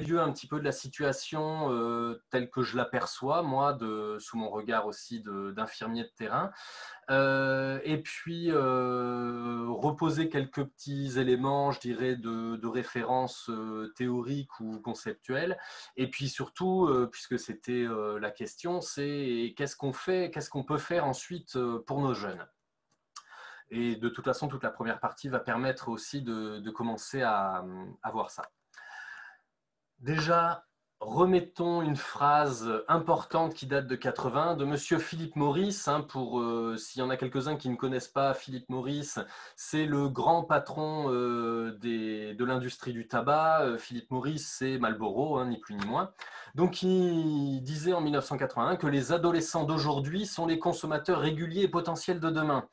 lieu un petit peu de la situation telle que je l'aperçois, moi, sous mon regard aussi d'infirmier de terrain. Et puis reposer quelques petits éléments, je dirais, de référence théorique ou conceptuelle. Et puis surtout, puisque c'était la question, c'est qu'est-ce qu'on fait, qu'est-ce qu'on peut faire ensuite pour nos jeunes. Et de toute façon, toute la première partie va permettre aussi de commencer à voir ça. Déjà, remettons une phrase importante qui date de 80 de Monsieur Philip Morris. Pour s'il y en a quelques-uns qui ne connaissent pas Philip Morris, c'est le grand patron de l'industrie du tabac. Philip Morris, c'est Marlboro, ni plus ni moins. Donc, il disait en 1981 que les adolescents d'aujourd'hui sont les consommateurs réguliers et potentiels de demain.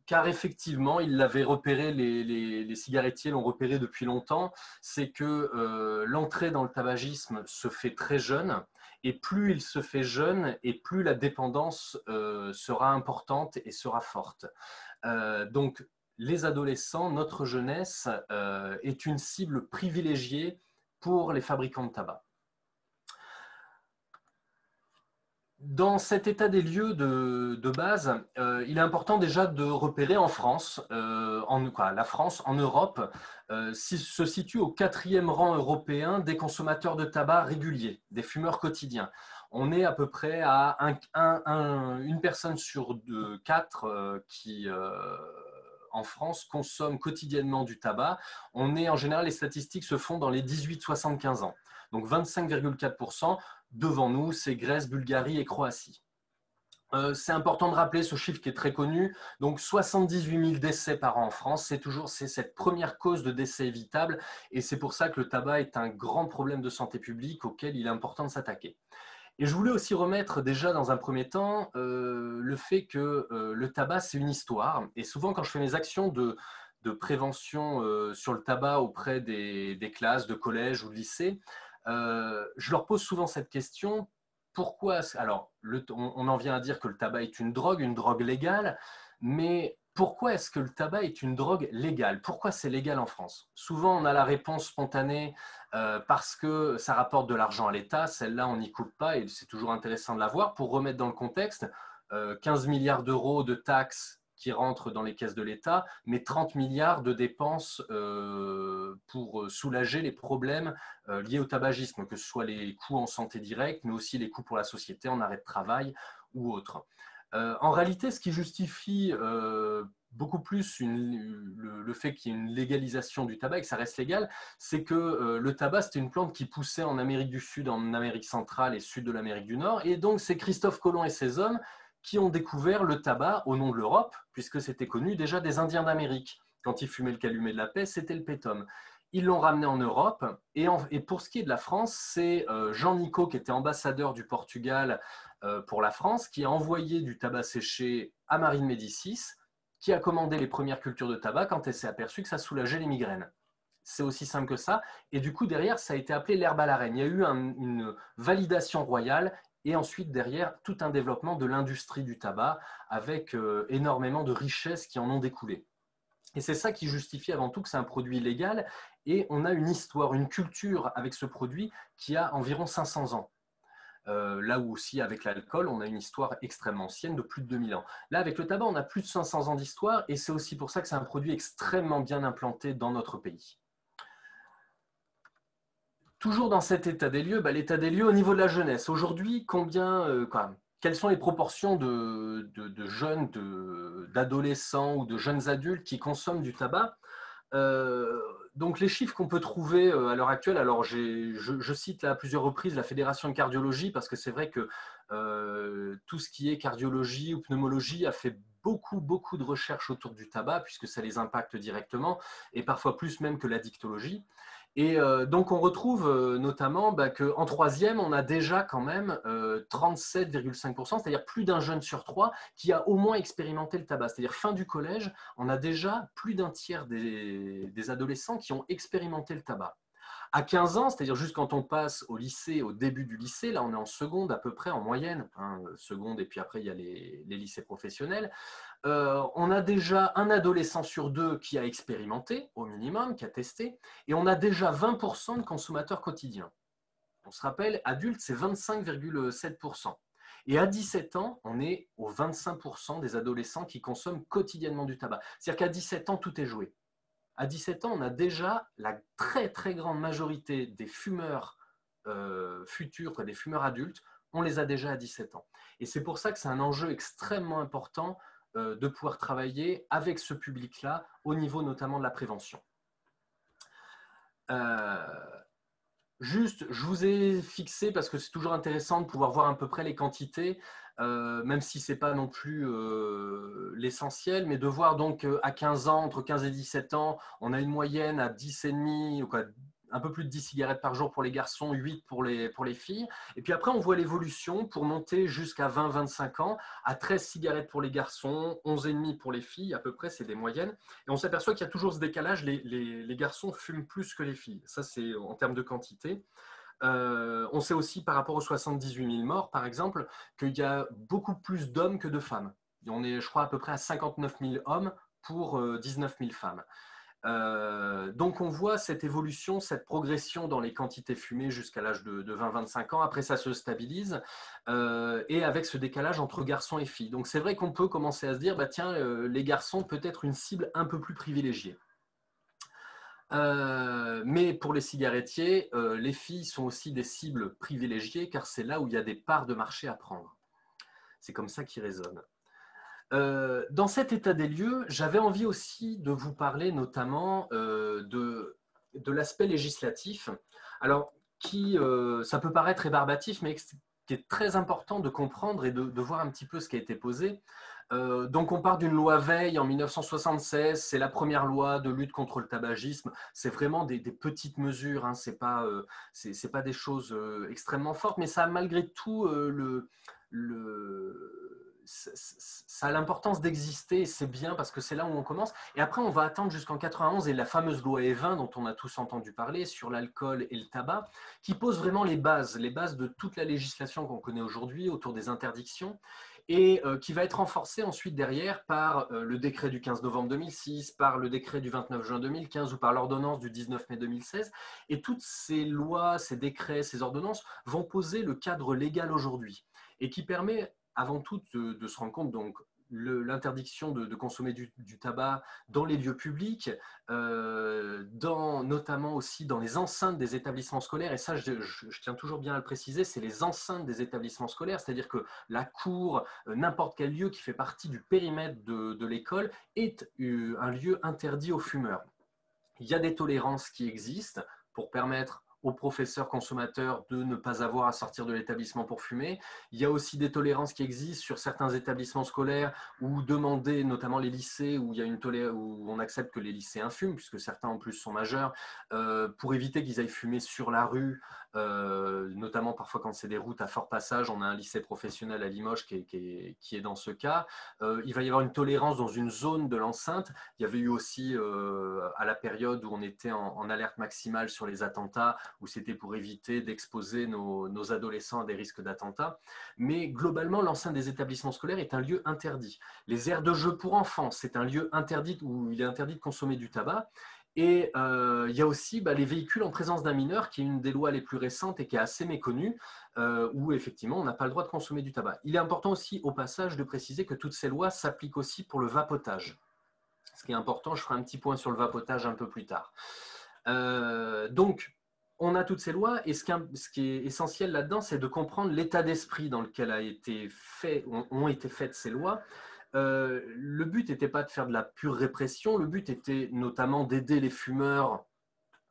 Car effectivement, ils l'avaient repéré, les cigarettiers l'ont repéré depuis longtemps, c'est que l'entrée dans le tabagisme se fait très jeune, et plus il se fait jeune, et plus la dépendance sera importante et sera forte. Donc, les adolescents, notre jeunesse, est une cible privilégiée pour les fabricants de tabac. Dans cet état des lieux de base, il est important déjà de repérer en France, la France en Europe, se situe au 4e rang européen des consommateurs de tabac réguliers, des fumeurs quotidiens. On est à peu près à une personne sur 4 qui, en France, consomme quotidiennement du tabac. En général, les statistiques se font dans les 18-75 ans. Donc 25,4%. Devant nous, c'est Grèce, Bulgarie et Croatie. C'est important de rappeler ce chiffre qui est très connu. Donc 78 000 décès par an en France, c'est cette première cause de décès évitable, et c'est pour ça que le tabac est un grand problème de santé publique auquel il est important de s'attaquer. Et je voulais aussi remettre déjà dans un premier temps le fait que le tabac, c'est une histoire. Et souvent, quand je fais mes actions de prévention sur le tabac auprès des classes de collège ou de lycée, je leur pose souvent cette question. Pourquoi? Alors, on en vient à dire que le tabac est une drogue légale, mais pourquoi est-ce que le tabac est une drogue légale? Pourquoi c'est légal en France? Souvent, on a la réponse spontanée parce que ça rapporte de l'argent à l'État. Celle-là, on n'y coupe pas, et c'est toujours intéressant de la voir. Pour remettre dans le contexte, 15 milliards d'euros de taxes qui rentrent dans les caisses de l'État, mais 30 milliards de dépenses pour soulager les problèmes liés au tabagisme, que ce soit les coûts en santé directe, mais aussi les coûts pour la société en arrêt de travail ou autres. En réalité, ce qui justifie beaucoup plus le fait qu'il y ait une légalisation du tabac et que ça reste légal, c'est que le tabac, c'était une plante qui poussait en Amérique du Sud, en Amérique centrale et sud de l'Amérique du Nord. Et donc, c'est Christophe Colomb et ses hommes qui ont découvert le tabac au nom de l'Europe, puisque c'était connu déjà des Indiens d'Amérique. Quand ils fumaient le calumet de la paix, c'était le pétum. Ils l'ont ramené en Europe. Et pour ce qui est de la France, c'est Jean Nicot, qui était ambassadeur du Portugal pour la France, qui a envoyé du tabac séché à Marie de Médicis, qui a commandé les premières cultures de tabac quand elle s'est aperçue que ça soulageait les migraines. C'est aussi simple que ça. Et du coup, derrière, ça a été appelé l'herbe à la reine. Il y a eu une validation royale, et ensuite, derrière, tout un développement de l'industrie du tabac avec énormément de richesses qui en ont découlé. Et c'est ça qui justifie avant tout que c'est un produit légal, et on a une histoire, une culture avec ce produit qui a environ 500 ans. Là où aussi avec l'alcool, on a une histoire extrêmement ancienne de plus de 2000 ans. Là, avec le tabac, on a plus de 500 ans d'histoire, et c'est aussi pour ça que c'est un produit extrêmement bien implanté dans notre pays. Toujours dans cet état des lieux, l'état des lieux au niveau de la jeunesse. Aujourd'hui, quelles sont les proportions de jeunes, d'adolescents ou de jeunes adultes qui consomment du tabac? Donc les chiffres qu'on peut trouver à l'heure actuelle, alors je cite là à plusieurs reprises la Fédération de cardiologie, parce que c'est vrai que tout ce qui est cardiologie ou pneumologie a fait beaucoup de recherches autour du tabac, puisque ça les impacte directement, et parfois plus même que l'addictologie. Et donc on retrouve notamment qu'en troisième, on a déjà quand même 37,5%, c'est-à-dire plus d'un jeune sur 3 qui a au moins expérimenté le tabac. C'est-à-dire fin du collège, on a déjà plus d'un tiers des adolescents qui ont expérimenté le tabac. À 15 ans, c'est-à-dire juste quand on passe au lycée, au début du lycée, là on est en seconde à peu près en moyenne, hein, seconde et puis après il y a les lycées professionnels, on a déjà un adolescent sur deux qui a expérimenté au minimum, qui a testé, et on a déjà 20% de consommateurs quotidiens. On se rappelle, adulte c'est 25,7%. Et à 17 ans, on est aux 25% des adolescents qui consomment quotidiennement du tabac. C'est-à-dire qu'à 17 ans, tout est joué. À 17 ans, on a déjà la très très grande majorité des fumeurs futurs, quoi, des fumeurs adultes, on les a déjà à 17 ans. Et c'est pour ça que c'est un enjeu extrêmement important de pouvoir travailler avec ce public-là, au niveau notamment de la prévention. Juste, je vous ai fixé, parce que c'est toujours intéressant de pouvoir voir à peu près les quantités, même si ce n'est pas non plus l'essentiel, mais de voir donc à 15 ans, entre 15 et 17 ans, on a une moyenne à 10,5, quoi, un peu plus de 10 cigarettes par jour pour les garçons, 8 pour les filles. Et puis après, on voit l'évolution pour monter jusqu'à 20-25 ans, à 13 cigarettes pour les garçons, 11,5 pour les filles, à peu près, c'est des moyennes. Et on s'aperçoit qu'il y a toujours ce décalage, les garçons fument plus que les filles. Ça, c'est en termes de quantité. On sait aussi par rapport aux 78 000 morts, par exemple, qu'il y a beaucoup plus d'hommes que de femmes. On est, je crois, à peu près à 59 000 hommes pour 19 000 femmes. Donc on voit cette évolution, cette progression dans les quantités fumées jusqu'à l'âge de 20-25 ans. Après, ça se stabilise et avec ce décalage entre garçons et filles. Donc c'est vrai qu'on peut commencer à se dire, bah, tiens, les garçons peut être une cible un peu plus privilégiée. Mais pour les cigarettiers, les filles sont aussi des cibles privilégiées car c'est là où il y a des parts de marché à prendre. C'est comme ça qu'ils raisonnent. Dans cet état des lieux, j'avais envie aussi de vous parler notamment de l'aspect législatif. Alors, ça peut paraître rébarbatif, mais qui est très important de comprendre et de voir un petit peu ce qui a été posé. Donc, on part d'une loi Veil en 1976. C'est la première loi de lutte contre le tabagisme. C'est vraiment des petites mesures. Hein. C'est pas des choses extrêmement fortes, mais ça a malgré tout ça a l'importance d'exister et c'est bien parce que c'est là où on commence. Et après, on va attendre jusqu'en 91 et la fameuse loi E20 dont on a tous entendu parler sur l'alcool et le tabac, qui pose vraiment les bases de toute la législation qu'on connaît aujourd'hui autour des interdictions et qui va être renforcée ensuite derrière par le décret du 15 novembre 2006, par le décret du 29 juin 2015 ou par l'ordonnance du 19 mai 2016. Et toutes ces lois, ces décrets, ces ordonnances vont poser le cadre légal aujourd'hui et qui permet avant tout de se rendre compte donc l'interdiction de consommer du tabac dans les lieux publics, notamment aussi dans les enceintes des établissements scolaires. Et ça, je tiens toujours bien à le préciser, c'est les enceintes des établissements scolaires, c'est-à-dire que la cour, n'importe quel lieu qui fait partie du périmètre de l'école est un lieu interdit aux fumeurs. Il y a des tolérances qui existent pour permettre aux professeurs consommateurs de ne pas avoir à sortir de l'établissement pour fumer. Il y a aussi des tolérances qui existent sur certains établissements scolaires ou demander, notamment les lycées, où on accepte que les lycéens fument, puisque certains en plus sont majeurs, pour éviter qu'ils aillent fumer sur la rue, notamment parfois quand c'est des routes à fort passage. On a un lycée professionnel à Limoges qui est dans ce cas. Il va y avoir une tolérance dans une zone de l'enceinte. Il y avait eu aussi, à la période où on était en alerte maximale sur les attentats, où c'était pour éviter d'exposer nos adolescents à des risques d'attentats. Mais globalement, l'enceinte des établissements scolaires est un lieu interdit. Les aires de jeu pour enfants, c'est un lieu interdit où il est interdit de consommer du tabac. Et il y a aussi les véhicules en présence d'un mineur, qui est une des lois les plus récentes et qui est assez méconnue, où effectivement on n'a pas le droit de consommer du tabac. Il est important aussi au passage de préciser que toutes ces lois s'appliquent aussi pour le vapotage. Ce qui est important, je ferai un petit point sur le vapotage un peu plus tard. Donc, on a toutes ces lois et ce qui est essentiel là-dedans, c'est de comprendre l'état d'esprit dans lequel ont été faites ces lois. Le but n'était pas de faire de la pure répression, le but était notamment d'aider les fumeurs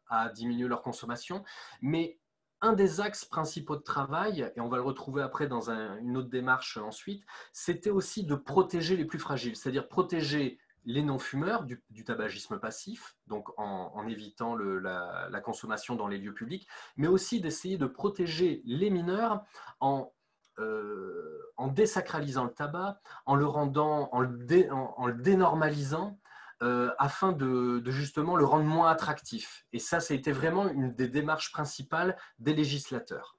à diminuer leur consommation, mais un des axes principaux de travail, et on va le retrouver après dans une autre démarche ensuite, c'était aussi de protéger les plus fragiles, c'est-à-dire protéger les non-fumeurs du tabagisme passif, donc en évitant la consommation dans les lieux publics, mais aussi d'essayer de protéger les mineurs en désacralisant le tabac, en le dénormalisant, afin de justement le rendre moins attractif. Et ça a été vraiment une des démarches principales des législateurs.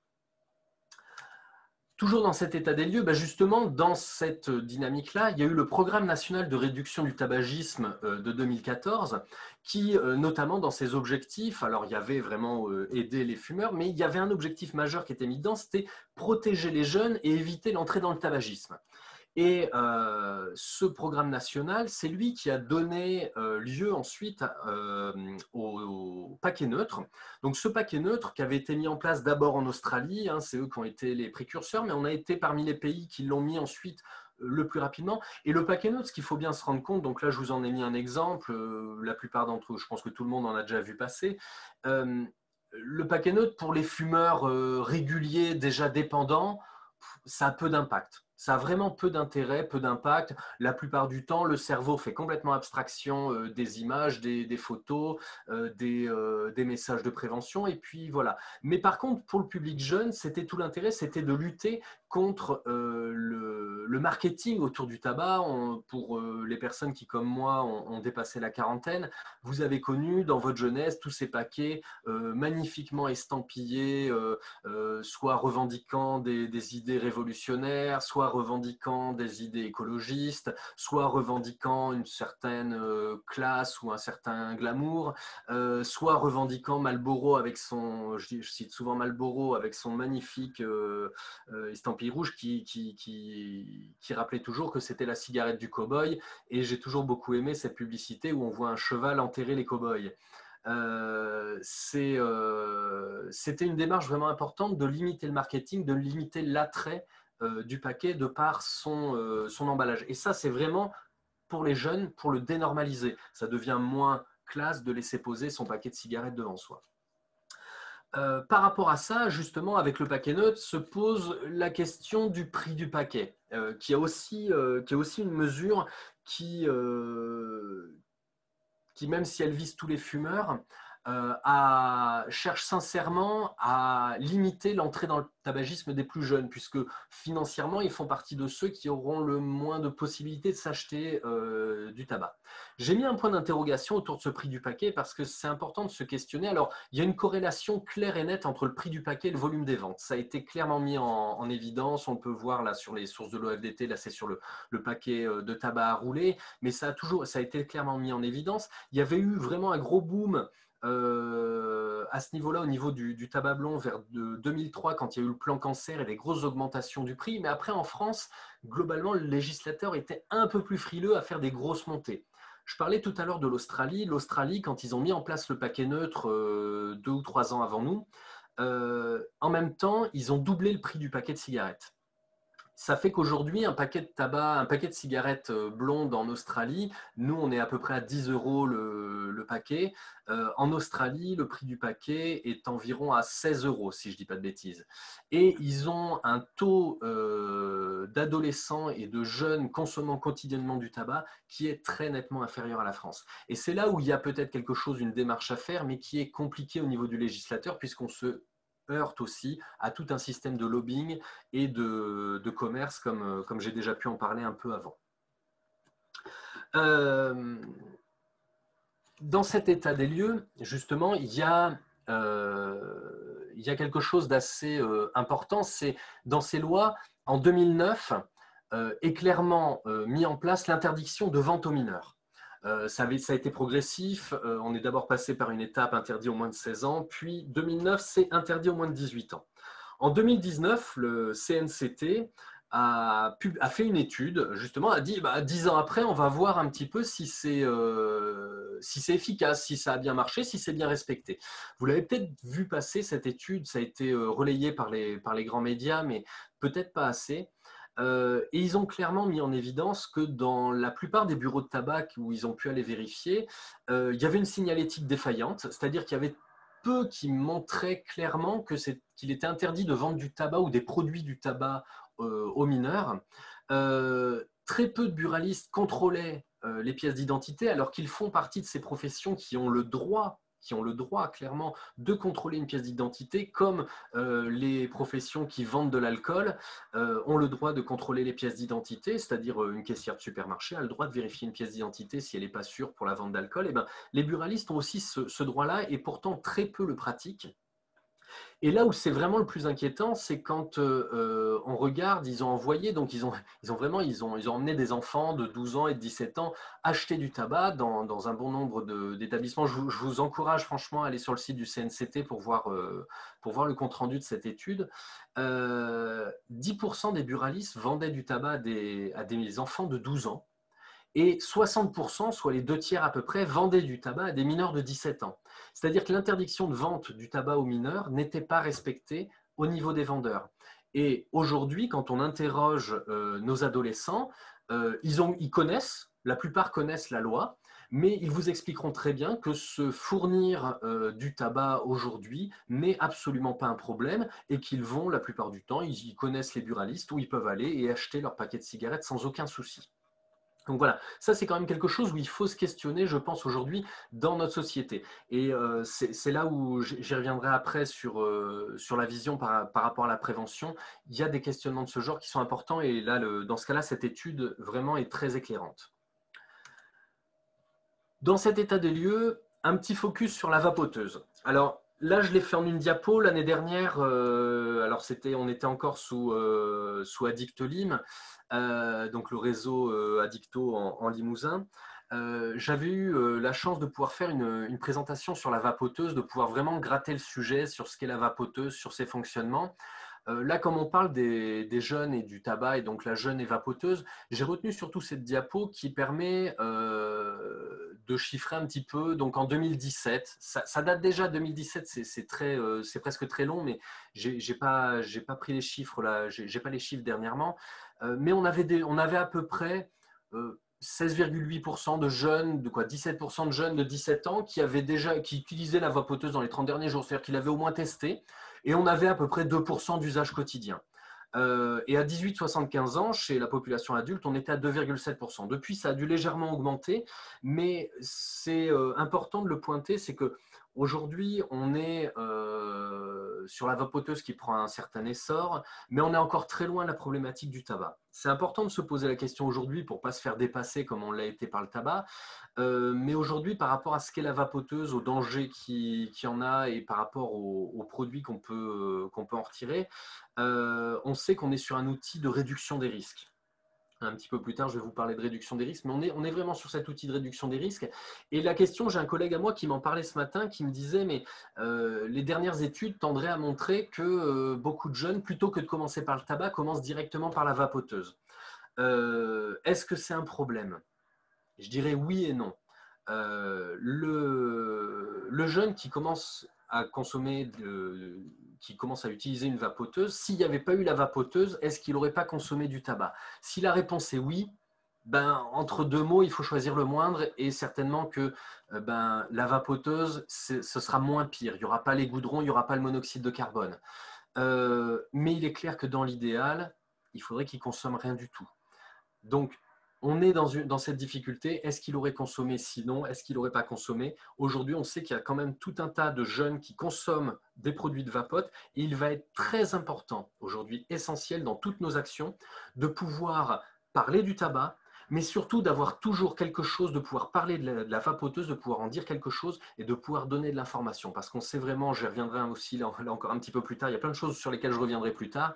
Toujours dans cet état des lieux, justement, dans cette dynamique-là, il y a eu le Programme national de réduction du tabagisme de 2014, qui, notamment dans ses objectifs, alors il y avait vraiment aider les fumeurs, mais il y avait un objectif majeur qui était mis dedans, c'était protéger les jeunes et éviter l'entrée dans le tabagisme. Et ce programme national, c'est lui qui a donné lieu ensuite au paquet neutre. Donc ce paquet neutre qui avait été mis en place d'abord en Australie, hein, c'est eux qui ont été les précurseurs, mais on a été parmi les pays qui l'ont mis ensuite le plus rapidement. Et le paquet neutre, ce qu'il faut bien se rendre compte, donc là je vous en ai mis un exemple, la plupart d'entre eux, je pense que tout le monde en a déjà vu passer, le paquet neutre pour les fumeurs réguliers déjà dépendants, ça a peu d'impact. Ça a vraiment peu d'intérêt, peu d'impact. La plupart du temps, le cerveau fait complètement abstraction des images, des photos, des messages de prévention. Et puis voilà. Mais par contre, pour le public jeune, c'était tout l'intérêt, c'était de lutter contre le marketing autour du tabac. Pour les personnes qui, comme moi, ont dépassé la quarantaine, vous avez connu dans votre jeunesse tous ces paquets magnifiquement estampillés, soit revendiquant des idées révolutionnaires, soit revendiquant des idées écologistes, soit revendiquant une certaine classe ou un certain glamour, soit revendiquant Marlboro avec son, je cite souvent Marlboro, avec son magnifique estampille rouge qui rappelait toujours que c'était la cigarette du cow-boy. Et j'ai toujours beaucoup aimé cette publicité où on voit un cheval enterrer les cow-boys. C'était une démarche vraiment importante de limiter le marketing, de limiter l'attrait du paquet de par son emballage. Et ça, c'est vraiment pour les jeunes, pour le dénormaliser. Ça devient moins classe de laisser poser son paquet de cigarettes devant soi. Par rapport à ça, justement, avec le paquet neutre, se pose la question du prix du paquet, qui est aussi une mesure qui, même si elle vise tous les fumeurs, cherche sincèrement à limiter l'entrée dans le tabagisme des plus jeunes, puisque financièrement, ils font partie de ceux qui auront le moins de possibilités de s'acheter du tabac. J'ai mis un point d'interrogation autour de ce prix du paquet parce que c'est important de se questionner. Alors, il y a une corrélation claire et nette entre le prix du paquet et le volume des ventes. Ça a été clairement mis en évidence. On peut voir là sur les sources de l'OFDT, là c'est sur le paquet de tabac à rouler, mais ça a été clairement mis en évidence. Il y avait eu vraiment un gros boom à ce niveau-là, au niveau du tabac blond, vers 2003, quand il y a eu le plan cancer et les grosses augmentations du prix. Mais après, en France, globalement, le législateur était un peu plus frileux à faire des grosses montées. Je parlais tout à l'heure de l'Australie. L'Australie, quand ils ont mis en place le paquet neutre 2 ou 3 ans avant nous, en même temps, ils ont doublé le prix du paquet de cigarettes. Ça fait qu'aujourd'hui, un paquet de cigarettes blondes en Australie, nous, on est à peu près à 10 € le paquet. En Australie, le prix du paquet est environ à 16 €, si je ne dis pas de bêtises. Et ils ont un taux d'adolescents et de jeunes consommant quotidiennement du tabac qui est très nettement inférieur à la France. Et c'est là où il y a peut-être quelque chose, une démarche à faire, mais qui est compliquée au niveau du législateur, puisqu'on se heurte aussi à tout un système de lobbying et de commerce, comme j'ai déjà pu en parler un peu avant. Dans cet état des lieux, justement, il y a quelque chose d'assez important. C'est dans ces lois, en 2009, est clairement mis en place l'interdiction de vente aux mineurs. Ça a été progressif. On est d'abord passé par une étape interdit aux moins de 16 ans, puis 2009, c'est interdit aux moins de 18 ans. En 2019, le CNCT a fait une étude, justement, a dit 10 ans après, on va voir un petit peu si c'est efficace, si ça a bien marché, si c'est bien respecté. Vous l'avez peut-être vu passer cette étude, ça a été relayé par les grands médias, mais peut-être pas assez. Et ils ont clairement mis en évidence que dans la plupart des bureaux de tabac où ils ont pu aller vérifier, il y avait une signalétique défaillante, c'est-à-dire qu'il y avait peu qui montraient clairement qu'il était interdit de vendre du tabac ou des produits du tabac aux mineurs. Très peu de buralistes contrôlaient les pièces d'identité alors qu'ils font partie de ces professions qui ont le droit, qui ont le droit clairement de contrôler une pièce d'identité, comme les professions qui vendent de l'alcool ont le droit de contrôler les pièces d'identité, c'est-à-dire une caissière de supermarché a le droit de vérifier une pièce d'identité si elle n'est pas sûre pour la vente d'alcool. Et ben, les buralistes ont aussi ce droit-là et pourtant très peu le pratiquent. Et là où c'est vraiment le plus inquiétant, c'est quand on regarde, ils ont envoyé, donc ils ont emmené des enfants de 12 ans et de 17 ans acheter du tabac dans un bon nombre d'établissements. Je vous encourage franchement à aller sur le site du CNCT pour voir le compte-rendu de cette étude. 10% des buralistes vendaient du tabac à des enfants de 12 ans. Et 60%, soit les 2/3 à peu près, vendaient du tabac à des mineurs de 17 ans. C'est-à-dire que l'interdiction de vente du tabac aux mineurs n'était pas respectée au niveau des vendeurs. Et aujourd'hui, quand on interroge nos adolescents, ils connaissent, la plupart connaissent la loi, mais ils vous expliqueront très bien que se fournir du tabac aujourd'hui n'est absolument pas un problème et qu'ils vont, la plupart du temps, ils connaissent les buralistes où ils peuvent aller et acheter leur paquet de cigarettes sans aucun souci. Donc voilà, ça c'est quand même quelque chose où il faut se questionner, je pense, aujourd'hui dans notre société. Et c'est là où j'y reviendrai après sur la vision par rapport à la prévention. Il y a des questionnements de ce genre qui sont importants et là, dans ce cas-là, cette étude vraiment est très éclairante. Dans cet état des lieux, un petit focus sur la vapoteuse. Alors là, je l'ai fait en une diapo. L'année dernière, alors on était encore sous Addictolim, donc le réseau Addicto en Limousin. J'avais eu la chance de pouvoir faire une présentation sur la vapoteuse, de pouvoir vraiment gratter le sujet sur ce qu'est la vapoteuse, sur ses fonctionnements. Là, comme on parle des jeunes et du tabac, et donc la jeune et vapoteuse, j'ai retenu surtout cette diapo qui permet de chiffrer un petit peu. Donc en 2017, ça date déjà, 2017, c'est presque très long, mais j'ai pas pris les chiffres là, j'ai pas les chiffres dernièrement, mais on avait à peu près 16,8% de jeunes, 17% de jeunes de 17 ans qui utilisaient la vapoteuse dans les 30 derniers jours, c'est-à-dire qu'ils l'avaient au moins testé, et on avait à peu près 2% d'usage quotidien. Et à 18-75 ans, chez la population adulte, on était à 2,7%. Depuis, ça a dû légèrement augmenter, mais c'est important de le pointer, c'est que aujourd'hui, on est sur la vapoteuse qui prend un certain essor, mais on est encore très loin de la problématique du tabac. C'est important de se poser la question aujourd'hui pour ne pas se faire dépasser comme on l'a été par le tabac. Mais aujourd'hui, par rapport à ce qu'est la vapoteuse, aux dangers qu'il y en a et par rapport aux produits qu'on peut en retirer, on sait qu'on est sur un outil de réduction des risques. Un petit peu plus tard, je vais vous parler de réduction des risques, mais on est vraiment sur cet outil de réduction des risques. Et la question, j'ai un collègue à moi qui m'en parlait ce matin, qui me disait, mais les dernières études tendraient à montrer que beaucoup de jeunes, plutôt que de commencer par le tabac, commencent directement par la vapoteuse. Est-ce que c'est un problème? Je dirais oui et non. Le jeune qui commence à consommer, qui commence à utiliser une vapoteuse, s'il n'y avait pas eu la vapoteuse, est-ce qu'il n'aurait pas consommé du tabac? Si la réponse est oui, ben, entre deux mots, il faut choisir le moindre et certainement que la vapoteuse, ce sera moins pire. Il n'y aura pas les goudrons, il n'y aura pas le monoxyde de carbone. Mais il est clair que dans l'idéal, il faudrait qu'il ne consomme rien du tout. Donc, on est dans cette difficulté. Est-ce qu'il aurait consommé? Sinon, est-ce qu'il n'aurait pas consommé? Aujourd'hui, on sait qu'il y a quand même tout un tas de jeunes qui consomment des produits de vapote et il va être très important, aujourd'hui essentiel dans toutes nos actions, de pouvoir parler du tabac, mais surtout d'avoir toujours quelque chose, de pouvoir parler de la vapoteuse, de pouvoir en dire quelque chose et de pouvoir donner de l'information. Parce qu'on sait vraiment, j'y reviendrai aussi là encore un petit peu plus tard, il y a plein de choses sur lesquelles je reviendrai plus tard,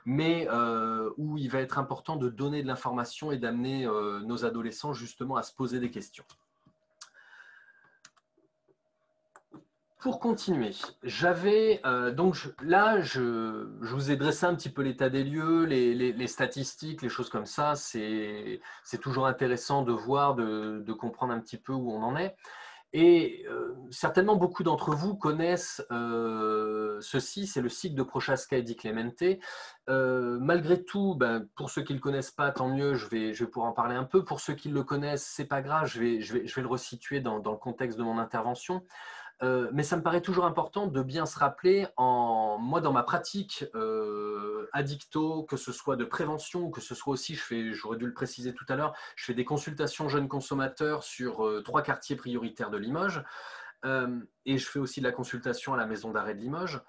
mais où il va être important de donner de l'information et d'amener nos adolescents justement à se poser des questions. Pour continuer, j'avais là, je vous ai dressé un petit peu l'état des lieux, les statistiques, les choses comme ça. C'est toujours intéressant de voir, de comprendre un petit peu où on en est. Et certainement, beaucoup d'entre vous connaissent ceci, c'est le cycle de Prochaska et Di Clemente. Malgré tout, pour ceux qui ne le connaissent pas, tant mieux, je vais pouvoir en parler un peu. Pour ceux qui le connaissent, ce n'est pas grave, je vais le resituer dans le contexte de mon intervention. Mais ça me paraît toujours important de bien se rappeler, moi dans ma pratique addicto, que ce soit de prévention, que ce soit aussi, j'aurais dû le préciser tout à l'heure, je fais des consultations jeunes consommateurs sur 3 quartiers prioritaires de Limoges. et je fais aussi de la consultation à la maison d'arrêt de Limoges,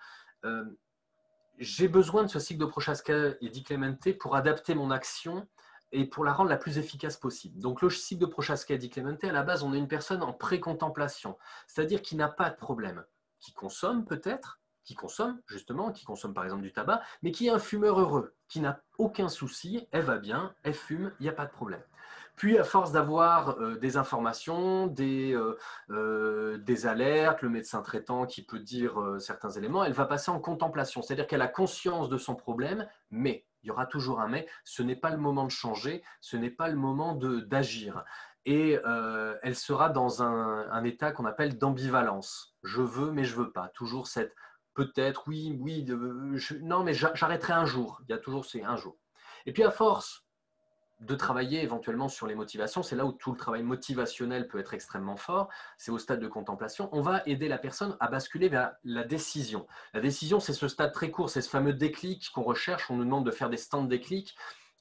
j'ai besoin de ce cycle de Prochaska et Di Clemente pour adapter mon action et pour la rendre la plus efficace possible. Donc le cycle de Prochaska et Di Clemente, à la base, on est une personne en pré-contemplation, c'est-à-dire qui n'a pas de problème, qui consomme peut-être, qui consomme justement, qui consomme par exemple du tabac, mais qui est un fumeur heureux, qui n'a aucun souci, elle va bien, elle fume, il n'y a pas de problème. Puis, à force d'avoir des informations, des alertes, le médecin traitant qui peut dire certains éléments, elle va passer en contemplation. C'est-à-dire qu'elle a conscience de son problème, mais, il y aura toujours un mais, ce n'est pas le moment de changer, ce n'est pas le moment d'agir. Et elle sera dans un état qu'on appelle d'ambivalence. Je veux, mais je ne veux pas. Toujours cette peut-être, oui, oui, non, mais j'arrêterai un jour. Il y a toujours ces un jour. Et puis, à force de travailler éventuellement sur les motivations, c'est là où tout le travail motivationnel peut être extrêmement fort, c'est au stade de contemplation, on va aider la personne à basculer vers la décision. La décision, c'est ce stade très court, c'est ce fameux déclic qu'on recherche, on nous demande de faire des stands déclic.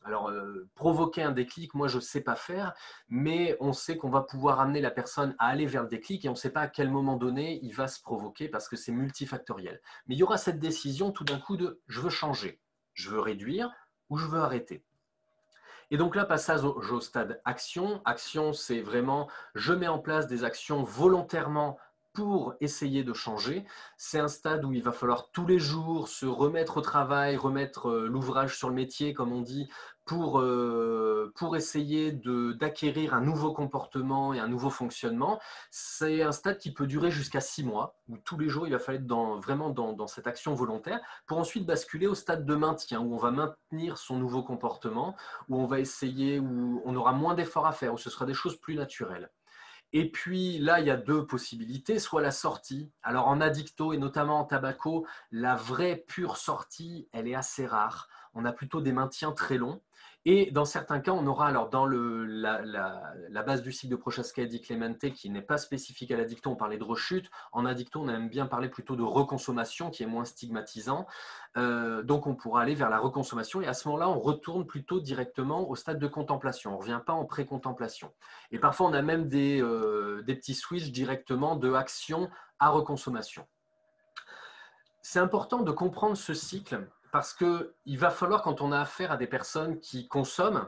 Alors, provoquer un déclic, moi je ne sais pas faire, mais on sait qu'on va pouvoir amener la personne à aller vers le déclic et on ne sait pas à quel moment donné il va se provoquer parce que c'est multifactoriel. Mais il y aura cette décision tout d'un coup de je veux changer, je veux réduire ou je veux arrêter. Et donc là, passage au stade action. Action, c'est vraiment, je mets en place des actions volontairement pour essayer de changer. C'est un stade où il va falloir tous les jours se remettre au travail, remettre l'ouvrage sur le métier, comme on dit, pour essayer d'acquérir un nouveau comportement et un nouveau fonctionnement. C'est un stade qui peut durer jusqu'à 6 mois, où tous les jours, il va falloir être vraiment dans cette action volontaire, pour ensuite basculer au stade de maintien, où on va maintenir son nouveau comportement, où on va essayer, où on aura moins d'efforts à faire, où ce sera des choses plus naturelles. Et puis là, il y a deux possibilités, soit la sortie. Alors en addicto et notamment en tabaco, la vraie pure sortie, elle est assez rare. On a plutôt des maintiens très longs. Et dans certains cas, on aura alors dans la base du cycle de Prochaska et Di Clemente qui n'est pas spécifique à l'addicto, on parlait de rechute. En addicto, on aime bien parler plutôt de reconsommation qui est moins stigmatisant. Donc on pourra aller vers la reconsommation et à ce moment-là, on retourne plutôt directement au stade de contemplation. On ne revient pas en pré-contemplation. Et parfois, on a même des petits switches directement de action à reconsommation. C'est important de comprendre ce cycle parce qu'il va falloir, quand on a affaire à des personnes qui consomment,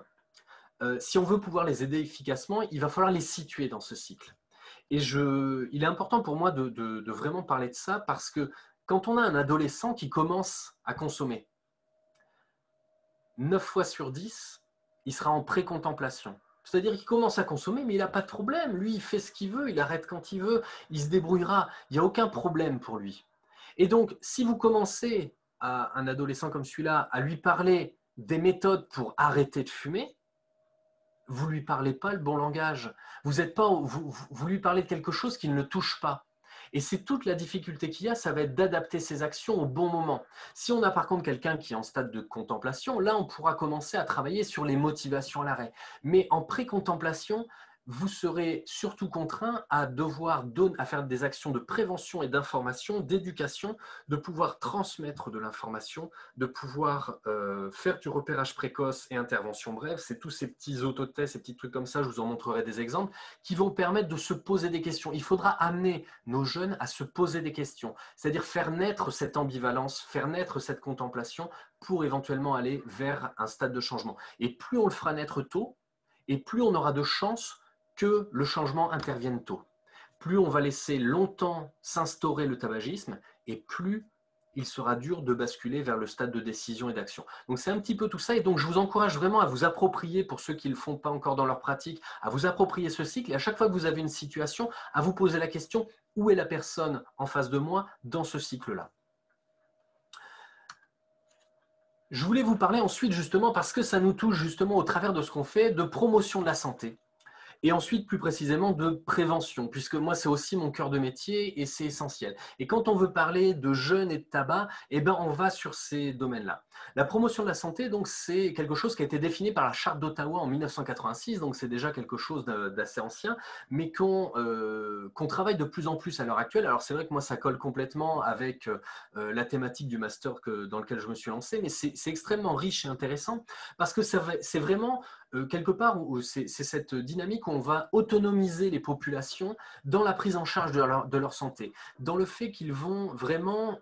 si on veut pouvoir les aider efficacement, il va falloir les situer dans ce cycle. Et il est important pour moi de vraiment parler de ça parce que quand on a un adolescent qui commence à consommer, 9 fois sur 10, il sera en pré-contemplation. C'est-à-dire qu'il commence à consommer, mais il n'a pas de problème. Lui, il fait ce qu'il veut, il arrête quand il veut, il se débrouillera. Il n'y a aucun problème pour lui. Et donc, si vous commencez à un adolescent comme celui-là à lui parler des méthodes pour arrêter de fumer, vous ne lui parlez pas le bon langage. Vous lui parlez de quelque chose qui ne le touche pas. Et c'est toute la difficulté qu'il y a, ça va être d'adapter ses actions au bon moment. Si on a par contre quelqu'un qui est en stade de contemplation, là on pourra commencer à travailler sur les motivations à l'arrêt. Mais en pré-contemplation, vous serez surtout contraint à devoir à faire des actions de prévention et d'information, d'éducation, de pouvoir transmettre de l'information, de pouvoir faire du repérage précoce et intervention brève. C'est tous ces petits autotests, ces petits trucs comme ça, je vous en montrerai des exemples, qui vont permettre de se poser des questions. Il faudra amener nos jeunes à se poser des questions, c'est-à-dire faire naître cette ambivalence, faire naître cette contemplation pour éventuellement aller vers un stade de changement. Et plus on le fera naître tôt, et plus on aura de chances que le changement intervienne tôt. Plus on va laisser longtemps s'instaurer le tabagisme et plus il sera dur de basculer vers le stade de décision et d'action. Donc c'est un petit peu tout ça et donc je vous encourage vraiment à vous approprier, pour ceux qui ne le font pas encore dans leur pratique, à vous approprier ce cycle et à chaque fois que vous avez une situation, à vous poser la question où est la personne en face de moi dans ce cycle-là. Je voulais vous parler ensuite justement, parce que ça nous touche justement au travers de ce qu'on fait, de promotion de la santé. Et ensuite, plus précisément, de prévention, puisque moi, c'est aussi mon cœur de métier et c'est essentiel. Et quand on veut parler de jeûne et de tabac, eh ben, on va sur ces domaines-là. La promotion de la santé, donc, c'est quelque chose qui a été défini par la Charte d'Ottawa en 1986, donc c'est déjà quelque chose d'assez ancien, mais qu'on travaille de plus en plus à l'heure actuelle. Alors, c'est vrai que moi, ça colle complètement avec la thématique du master dans lequel je me suis lancé, mais c'est extrêmement riche et intéressant, parce que c'est vraiment quelque part, c'est cette dynamique où on va autonomiser les populations dans la prise en charge de leur santé, dans le fait qu'ils vont vraiment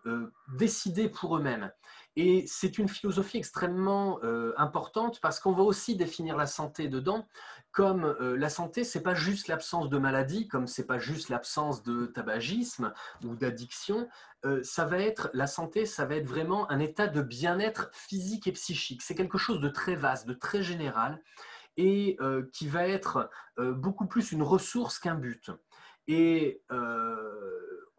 décider pour eux-mêmes. Et c'est une philosophie extrêmement importante parce qu'on va aussi définir la santé dedans comme la santé, c'est pas juste l'absence de maladie, comme c'est pas juste l'absence de tabagisme ou d'addiction. Ça va être la santé, ça va être vraiment un état de bien-être physique et psychique. C'est quelque chose de très vaste, de très général et qui va être beaucoup plus une ressource qu'un but. Et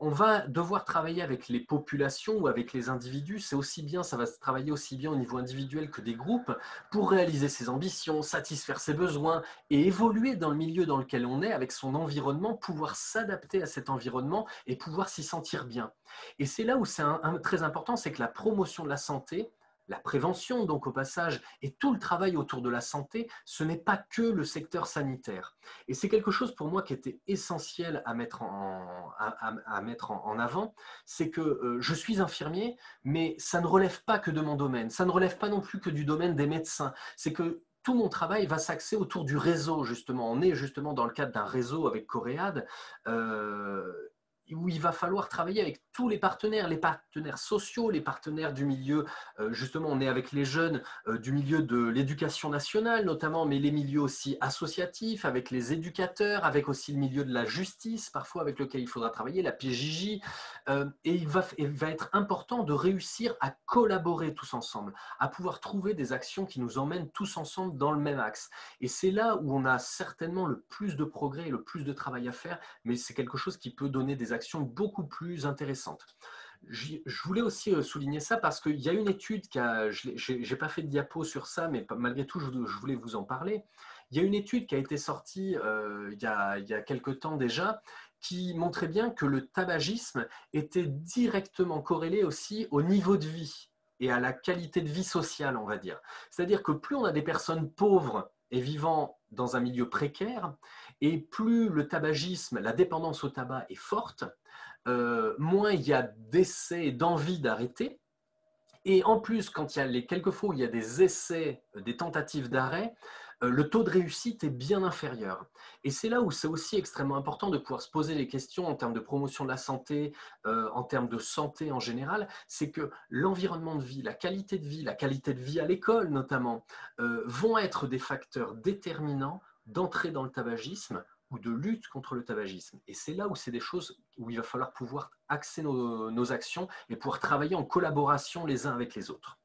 on va devoir travailler avec les populations ou avec les individus. C'est aussi bien, ça va se travailler aussi bien au niveau individuel que des groupes pour réaliser ses ambitions, satisfaire ses besoins et évoluer dans le milieu dans lequel on est avec son environnement, pouvoir s'adapter à cet environnement et pouvoir s'y sentir bien. Et c'est là où c'est très important, c'est que la promotion de la santé, la prévention, donc au passage, et tout le travail autour de la santé, ce n'est pas que le secteur sanitaire. Et c'est quelque chose pour moi qui était essentiel à mettre en avant, c'est que je suis infirmier, mais ça ne relève pas que de mon domaine, ça ne relève pas non plus que du domaine des médecins. C'est que tout mon travail va s'axer autour du réseau, justement. On est justement dans le cadre d'un réseau avec Coréade, où il va falloir travailler avec tous les partenaires sociaux, les partenaires du milieu, justement on est avec les jeunes du milieu de l'éducation nationale notamment, mais les milieux aussi associatifs, avec les éducateurs, avec aussi le milieu de la justice, parfois avec lequel il faudra travailler, la PJJ, et il va être important de réussir à collaborer tous ensemble, à pouvoir trouver des actions qui nous emmènent tous ensemble dans le même axe. Et c'est là où on a certainement le plus de progrès et le plus de travail à faire, mais c'est quelque chose qui peut donner des actions beaucoup plus intéressantes. Je voulais aussi souligner ça parce qu'il y a une étude je n'ai pas fait de diapo sur ça, mais malgré tout, je voulais vous en parler. Il y a une étude qui a été sortie il y a quelque temps déjà, qui montrait bien que le tabagisme était directement corrélé aussi au niveau de vie et à la qualité de vie sociale, on va dire. C'est-à-dire que plus on a des personnes pauvres et vivant dans un milieu précaire, et plus le tabagisme, la dépendance au tabac est forte, moins il y a d'essais et d'envie d'arrêter. Et en plus, quand il y a quelquefois où il y a des essais, des tentatives d'arrêt, le taux de réussite est bien inférieur. Et c'est là où c'est aussi extrêmement important de pouvoir se poser les questions en termes de promotion de la santé, en termes de santé en général, c'est que l'environnement de vie, la qualité de vie à l'école notamment, vont être des facteurs déterminants d'entrée dans le tabagisme ou de lutte contre le tabagisme. Et c'est là où c'est des choses où il va falloir pouvoir axer nos actions et pouvoir travailler en collaboration les uns avec les autres.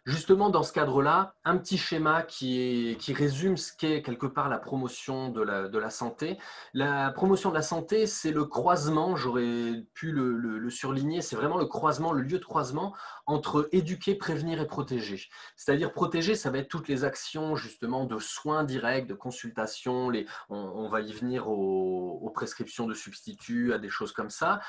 Justement, dans ce cadre-là, un petit schéma qui résume ce qu'est quelque part la promotion de la santé. La promotion de la santé, c'est le croisement, j'aurais pu le surligner, c'est vraiment le croisement, le lieu de croisement entre éduquer, prévenir et protéger. C'est-à-dire protéger, ça va être toutes les actions justement de soins directs, de consultation, on va y venir aux prescriptions de substituts, à des choses comme ça.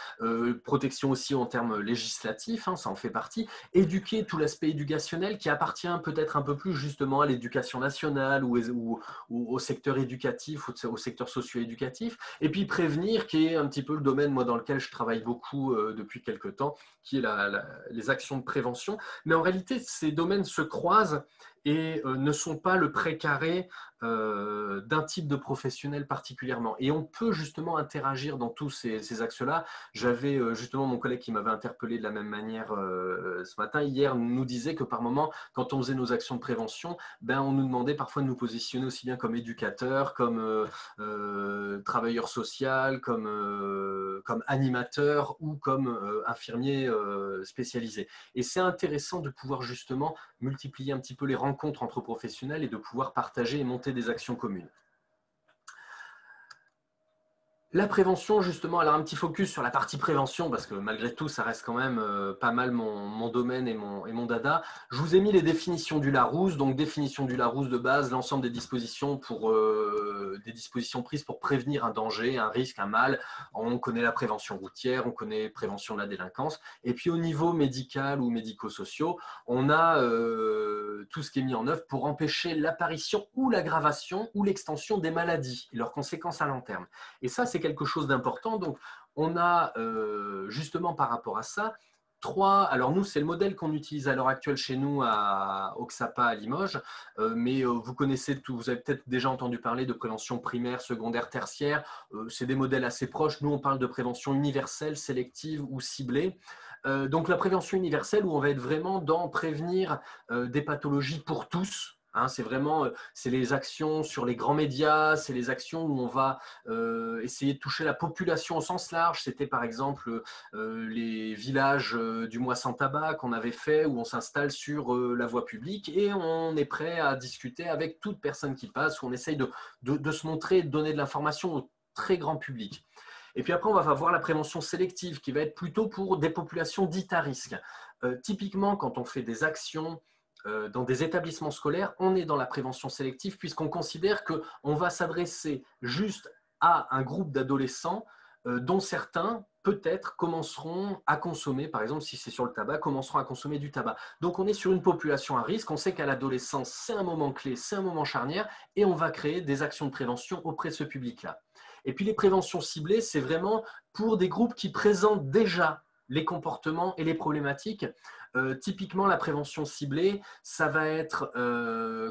Protection aussi en termes législatifs, hein, ça en fait partie. Éduquer, tout l'aspect éducationnel qui appartient peut-être un peu plus justement à l'éducation nationale ou au secteur éducatif ou au secteur socio-éducatif, et puis prévenir qui est un petit peu le domaine moi, dans lequel je travaille beaucoup depuis quelques temps, qui est les actions de prévention. Mais en réalité, ces domaines se croisent et ne sont pas le précaré d'un type de professionnel particulièrement. Et on peut justement interagir dans tous ces axes-là. J'avais justement mon collègue qui m'avait interpellé de la même manière ce matin. Hier, nous disait que par moment, quand on faisait nos actions de prévention, on nous demandait parfois de nous positionner aussi bien comme éducateur, comme travailleur social, comme animateur ou comme infirmier spécialisé. Et c'est intéressant de pouvoir justement multiplier un petit peu les rencontres entre professionnels et de pouvoir partager et monter des actions communes. La prévention, justement, alors un petit focus sur la partie prévention, parce que malgré tout, ça reste quand même pas mal mon domaine et mon dada. Je vous ai mis les définitions du Larousse, donc définition du Larousse de base, l'ensemble des dispositions prises pour prévenir un danger, un risque, un mal. On connaît la prévention routière, on connaît la prévention de la délinquance. Et puis au niveau médical ou médico-sociaux, on a tout ce qui est mis en œuvre pour empêcher l'apparition ou l'aggravation ou l'extension des maladies et leurs conséquences à long terme. Et ça, c'est quelque chose d'important. Donc, on a justement par rapport à ça, trois. Alors nous, c'est le modèle qu'on utilise à l'heure actuelle chez nous au XAPA à Limoges, mais vous connaissez tout, vous avez peut-être déjà entendu parler de prévention primaire, secondaire, tertiaire. C'est des modèles assez proches. Nous, on parle de prévention universelle, sélective ou ciblée. Donc la prévention universelle, où on va être vraiment dans prévenir des pathologies pour tous. Hein, c'est vraiment c'est les actions sur les grands médias, c'est les actions où on va essayer de toucher la population au sens large. C'était par exemple les villages du mois sans tabac qu'on avait fait, où on s'installe sur la voie publique et on est prêt à discuter avec toute personne qui passe, où on essaye de se montrer, de donner de l'information au très grand public. Et puis après, on va voir la prévention sélective qui va être plutôt pour des populations dites à risque. Typiquement, quand on fait des actions dans des établissements scolaires, on est dans la prévention sélective puisqu'on considère qu'on va s'adresser juste à un groupe d'adolescents dont certains, peut-être, commenceront à consommer, par exemple, si c'est sur le tabac, commenceront à consommer du tabac. Donc, on est sur une population à risque. On sait qu'à l'adolescence, c'est un moment clé, c'est un moment charnière et on va créer des actions de prévention auprès de ce public-là. Et puis, les préventions ciblées, c'est vraiment pour des groupes qui présentent déjà les comportements et les problématiques. Typiquement, la prévention ciblée, ça va être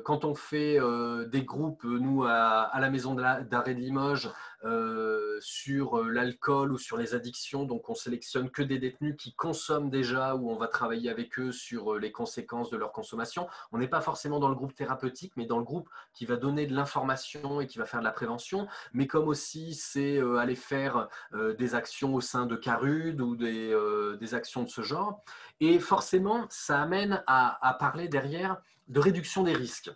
quand on fait des groupes, nous, à la maison d'arrêt de Limoges, sur l'alcool ou sur les addictions. Donc, on sélectionne que des détenus qui consomment déjà, ou on va travailler avec eux sur les conséquences de leur consommation. On n'est pas forcément dans le groupe thérapeutique, mais dans le groupe qui va donner de l'information et qui va faire de la prévention. Mais comme aussi, c'est aller faire des actions au sein de CARUD ou des actions de ce genre. Et forcément, ça amène à parler derrière de réduction des risques.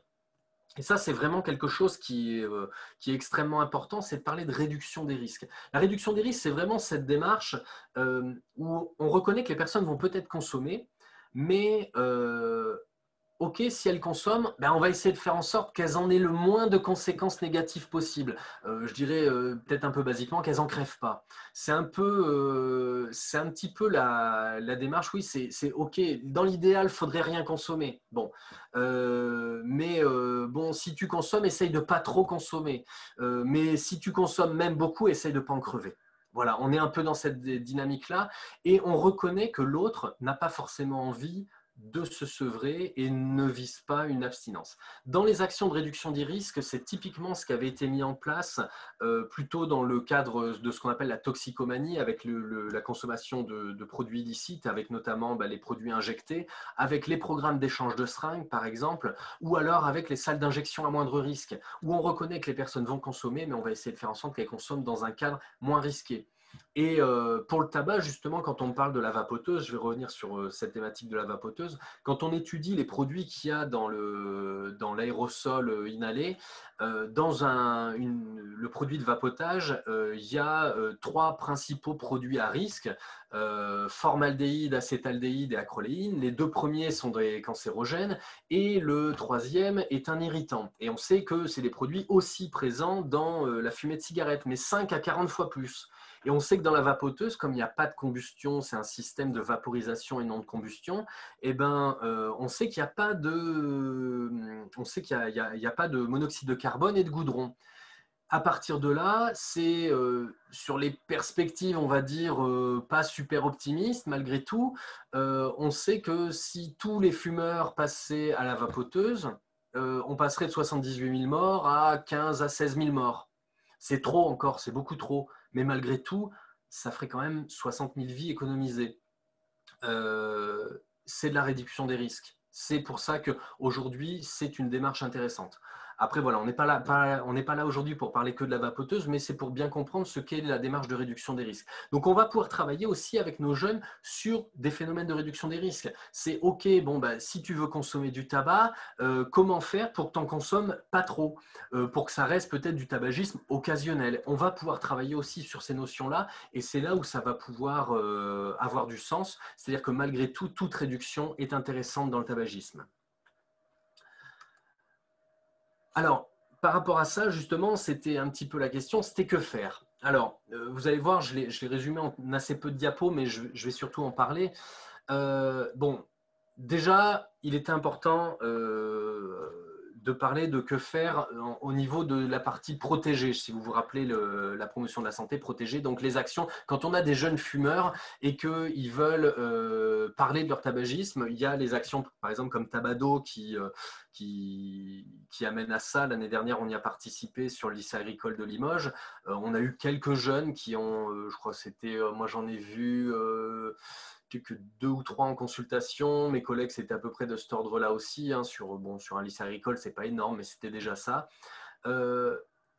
Et ça, c'est vraiment quelque chose qui est extrêmement important, c'est de parler de réduction des risques. La réduction des risques, c'est vraiment cette démarche où on reconnaît que les personnes vont peut-être consommer, mais OK, si elles consomment, ben on va essayer de faire en sorte qu'elles en aient le moins de conséquences négatives possible. Je dirais peut-être un peu basiquement qu'elles n'en crèvent pas. C'est un petit peu la démarche. Oui, c'est OK. Dans l'idéal, il ne faudrait rien consommer. Bon, mais bon, si tu consommes, essaye de ne pas trop consommer. Mais si tu consommes même beaucoup, essaye de ne pas en crever. Voilà, on est un peu dans cette dynamique-là et on reconnaît que l'autre n'a pas forcément envie de se sevrer et ne vise pas une abstinence. Dans les actions de réduction des risques, c'est typiquement ce qui avait été mis en place plutôt dans le cadre de ce qu'on appelle la toxicomanie, avec la consommation de produits illicites, avec notamment les produits injectés, avec les programmes d'échange de seringues, par exemple, ou alors avec les salles d'injection à moindre risque, où on reconnaît que les personnes vont consommer, mais on va essayer de faire en sorte qu'elles consomment dans un cadre moins risqué. Et pour le tabac, justement, quand on parle de la vapoteuse, je vais revenir sur cette thématique de la vapoteuse, quand on étudie les produits qu'il y a dans l'aérosol inhalé, dans le produit de vapotage, il y a trois principaux produits à risque, formaldéhyde, acétaldéhyde et acroléine. Les deux premiers sont des cancérogènes et le troisième est un irritant. Et on sait que c'est des produits aussi présents dans la fumée de cigarette, mais 5 à 40 fois plus. Et on sait que dans la vapoteuse, comme il n'y a pas de combustion, c'est un système de vaporisation et non de combustion, eh ben, on sait qu'il n'y a pas de monoxyde de carbone et de goudron. À partir de là, c'est sur les perspectives, on va dire, pas super optimistes malgré tout. On sait que si tous les fumeurs passaient à la vapoteuse, on passerait de 78 000 morts à 15 à 16 000 morts. C'est trop encore, c'est beaucoup trop. Mais malgré tout, ça ferait quand même 60 000 vies économisées. C'est de la réduction des risques. C'est pour ça qu'aujourd'hui, c'est une démarche intéressante. Après, voilà, on n'est pas là aujourd'hui pour parler que de la vapoteuse, mais c'est pour bien comprendre ce qu'est la démarche de réduction des risques. Donc, on va pouvoir travailler aussi avec nos jeunes sur des phénomènes de réduction des risques. C'est OK, bon, si tu veux consommer du tabac, comment faire pour que tu n'en consommes pas trop, pour que ça reste peut-être du tabagisme occasionnel. On va pouvoir travailler aussi sur ces notions-là, et c'est là où ça va pouvoir avoir du sens. C'est-à-dire que malgré tout, toute réduction est intéressante dans le tabagisme. Alors, par rapport à ça, justement, c'était un petit peu la question, c'était que faire? Alors, vous allez voir, je l'ai résumé en assez peu de diapos, mais je vais surtout en parler. Bon, déjà, il était important de parler de que faire au niveau de la partie protégée, si vous vous rappelez la promotion de la santé protégée, donc les actions, quand on a des jeunes fumeurs et qu'ils veulent parler de leur tabagisme, il y a les actions, par exemple, comme Tabado qui amène à ça. L'année dernière, on y a participé sur le lycée agricole de Limoges. On a eu quelques jeunes qui ont, je crois que c'était, moi j'en ai vu que 2 ou 3 en consultation. Mes collègues, c'était à peu près de cet ordre-là aussi. Hein, sur un lycée agricole, c'est pas énorme, mais c'était déjà ça.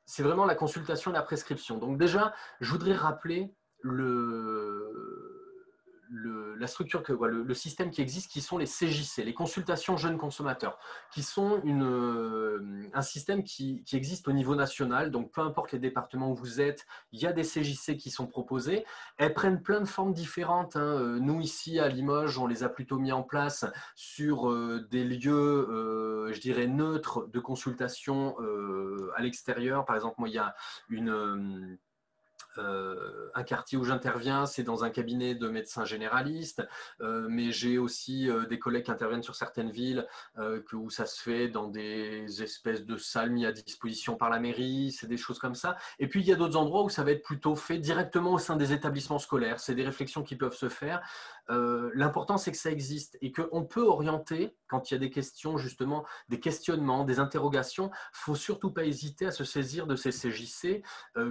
C'est vraiment la consultation et la prescription. Donc déjà, je voudrais rappeler la structure, le système qui existe, qui sont les CJC, les consultations jeunes consommateurs, qui sont un système qui existe au niveau national. Donc peu importe les départements où vous êtes, il y a des CJC qui sont proposés. Elles prennent plein de formes différentes. Hein. Nous ici à Limoges, on les a plutôt mis en place sur des lieux, je dirais, neutres de consultation à l'extérieur. Par exemple, moi, il y a un quartier où j'interviens, c'est dans un cabinet de médecins généralistes, mais j'ai aussi des collègues qui interviennent sur certaines villes où ça se fait dans des espèces de salles mises à disposition par la mairie, c'est des choses comme ça. Et puis il y a d'autres endroits où ça va être plutôt fait directement au sein des établissements scolaires. C'est des réflexions qui peuvent se faire. L'important, c'est que ça existe et qu'on peut orienter, quand il y a des questions, justement, des questionnements, des interrogations, il ne faut surtout pas hésiter à se saisir de ces CJC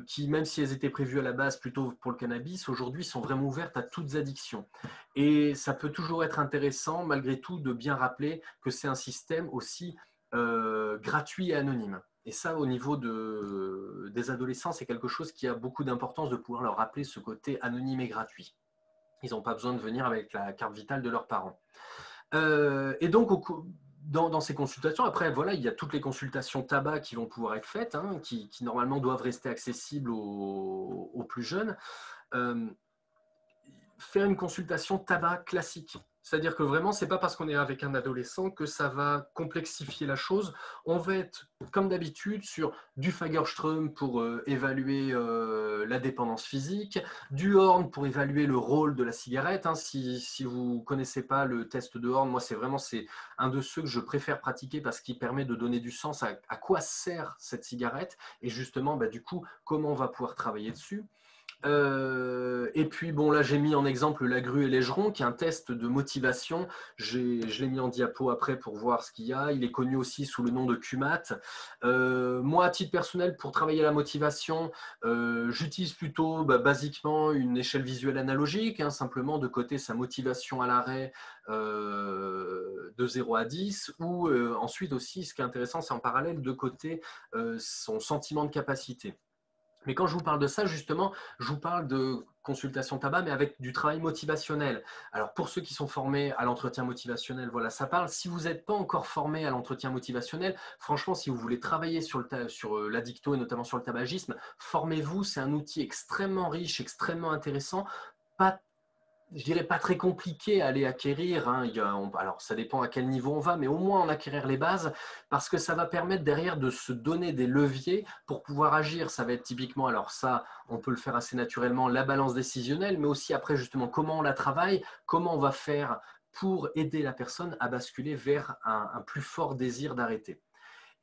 qui, même si elles étaient prévues à la base plutôt pour le cannabis, aujourd'hui sont vraiment ouvertes à toutes addictions. Et ça peut toujours être intéressant, malgré tout, de bien rappeler que c'est un système aussi gratuit et anonyme. Et ça, au niveau des adolescents, c'est quelque chose qui a beaucoup d'importance de pouvoir leur rappeler ce côté anonyme et gratuit. Ils n'ont pas besoin de venir avec la carte vitale de leurs parents. Et donc, dans ces consultations, après, voilà, il y a toutes les consultations tabac qui vont pouvoir être faites, hein, qui normalement doivent rester accessibles aux plus jeunes. Faire une consultation tabac classique. C'est-à-dire que vraiment, ce n'est pas parce qu'on est avec un adolescent que ça va complexifier la chose. On va être, comme d'habitude, sur du Fagerström pour évaluer la dépendance physique, du Horn pour évaluer le rôle de la cigarette. Hein. Si vous ne connaissez pas le test de Horn, moi, c'est un de ceux que je préfère pratiquer parce qu'il permet de donner du sens à quoi sert cette cigarette et justement, du coup, comment on va pouvoir travailler dessus. Et puis bon, là j'ai mis en exemple la grue et l'aigeron qui est un test de motivation. Je l'ai mis en diapo après pour voir ce qu'il y a. Il est connu aussi sous le nom de QMAT. Moi, à titre personnel, pour travailler la motivation, j'utilise plutôt basiquement une échelle visuelle analogique, hein, simplement de coter sa motivation à l'arrêt de 0 à 10, ou ensuite aussi, ce qui est intéressant, c'est en parallèle de coter son sentiment de capacité. Mais quand je vous parle de ça, justement, je vous parle de consultation tabac, mais avec du travail motivationnel. Alors, pour ceux qui sont formés à l'entretien motivationnel, voilà, ça parle. Si vous n'êtes pas encore formé à l'entretien motivationnel, franchement, si vous voulez travailler sur l'addicto et notamment sur le tabagisme, formez-vous. C'est un outil extrêmement riche, extrêmement intéressant. Je dirais pas très compliqué à aller acquérir. Hein. Alors, ça dépend à quel niveau on va, mais au moins en acquérir les bases, parce que ça va permettre derrière de se donner des leviers pour pouvoir agir. Ça va être typiquement, alors ça, on peut le faire assez naturellement, la balance décisionnelle, mais aussi après justement comment on la travaille, comment on va faire pour aider la personne à basculer vers un plus fort désir d'arrêter.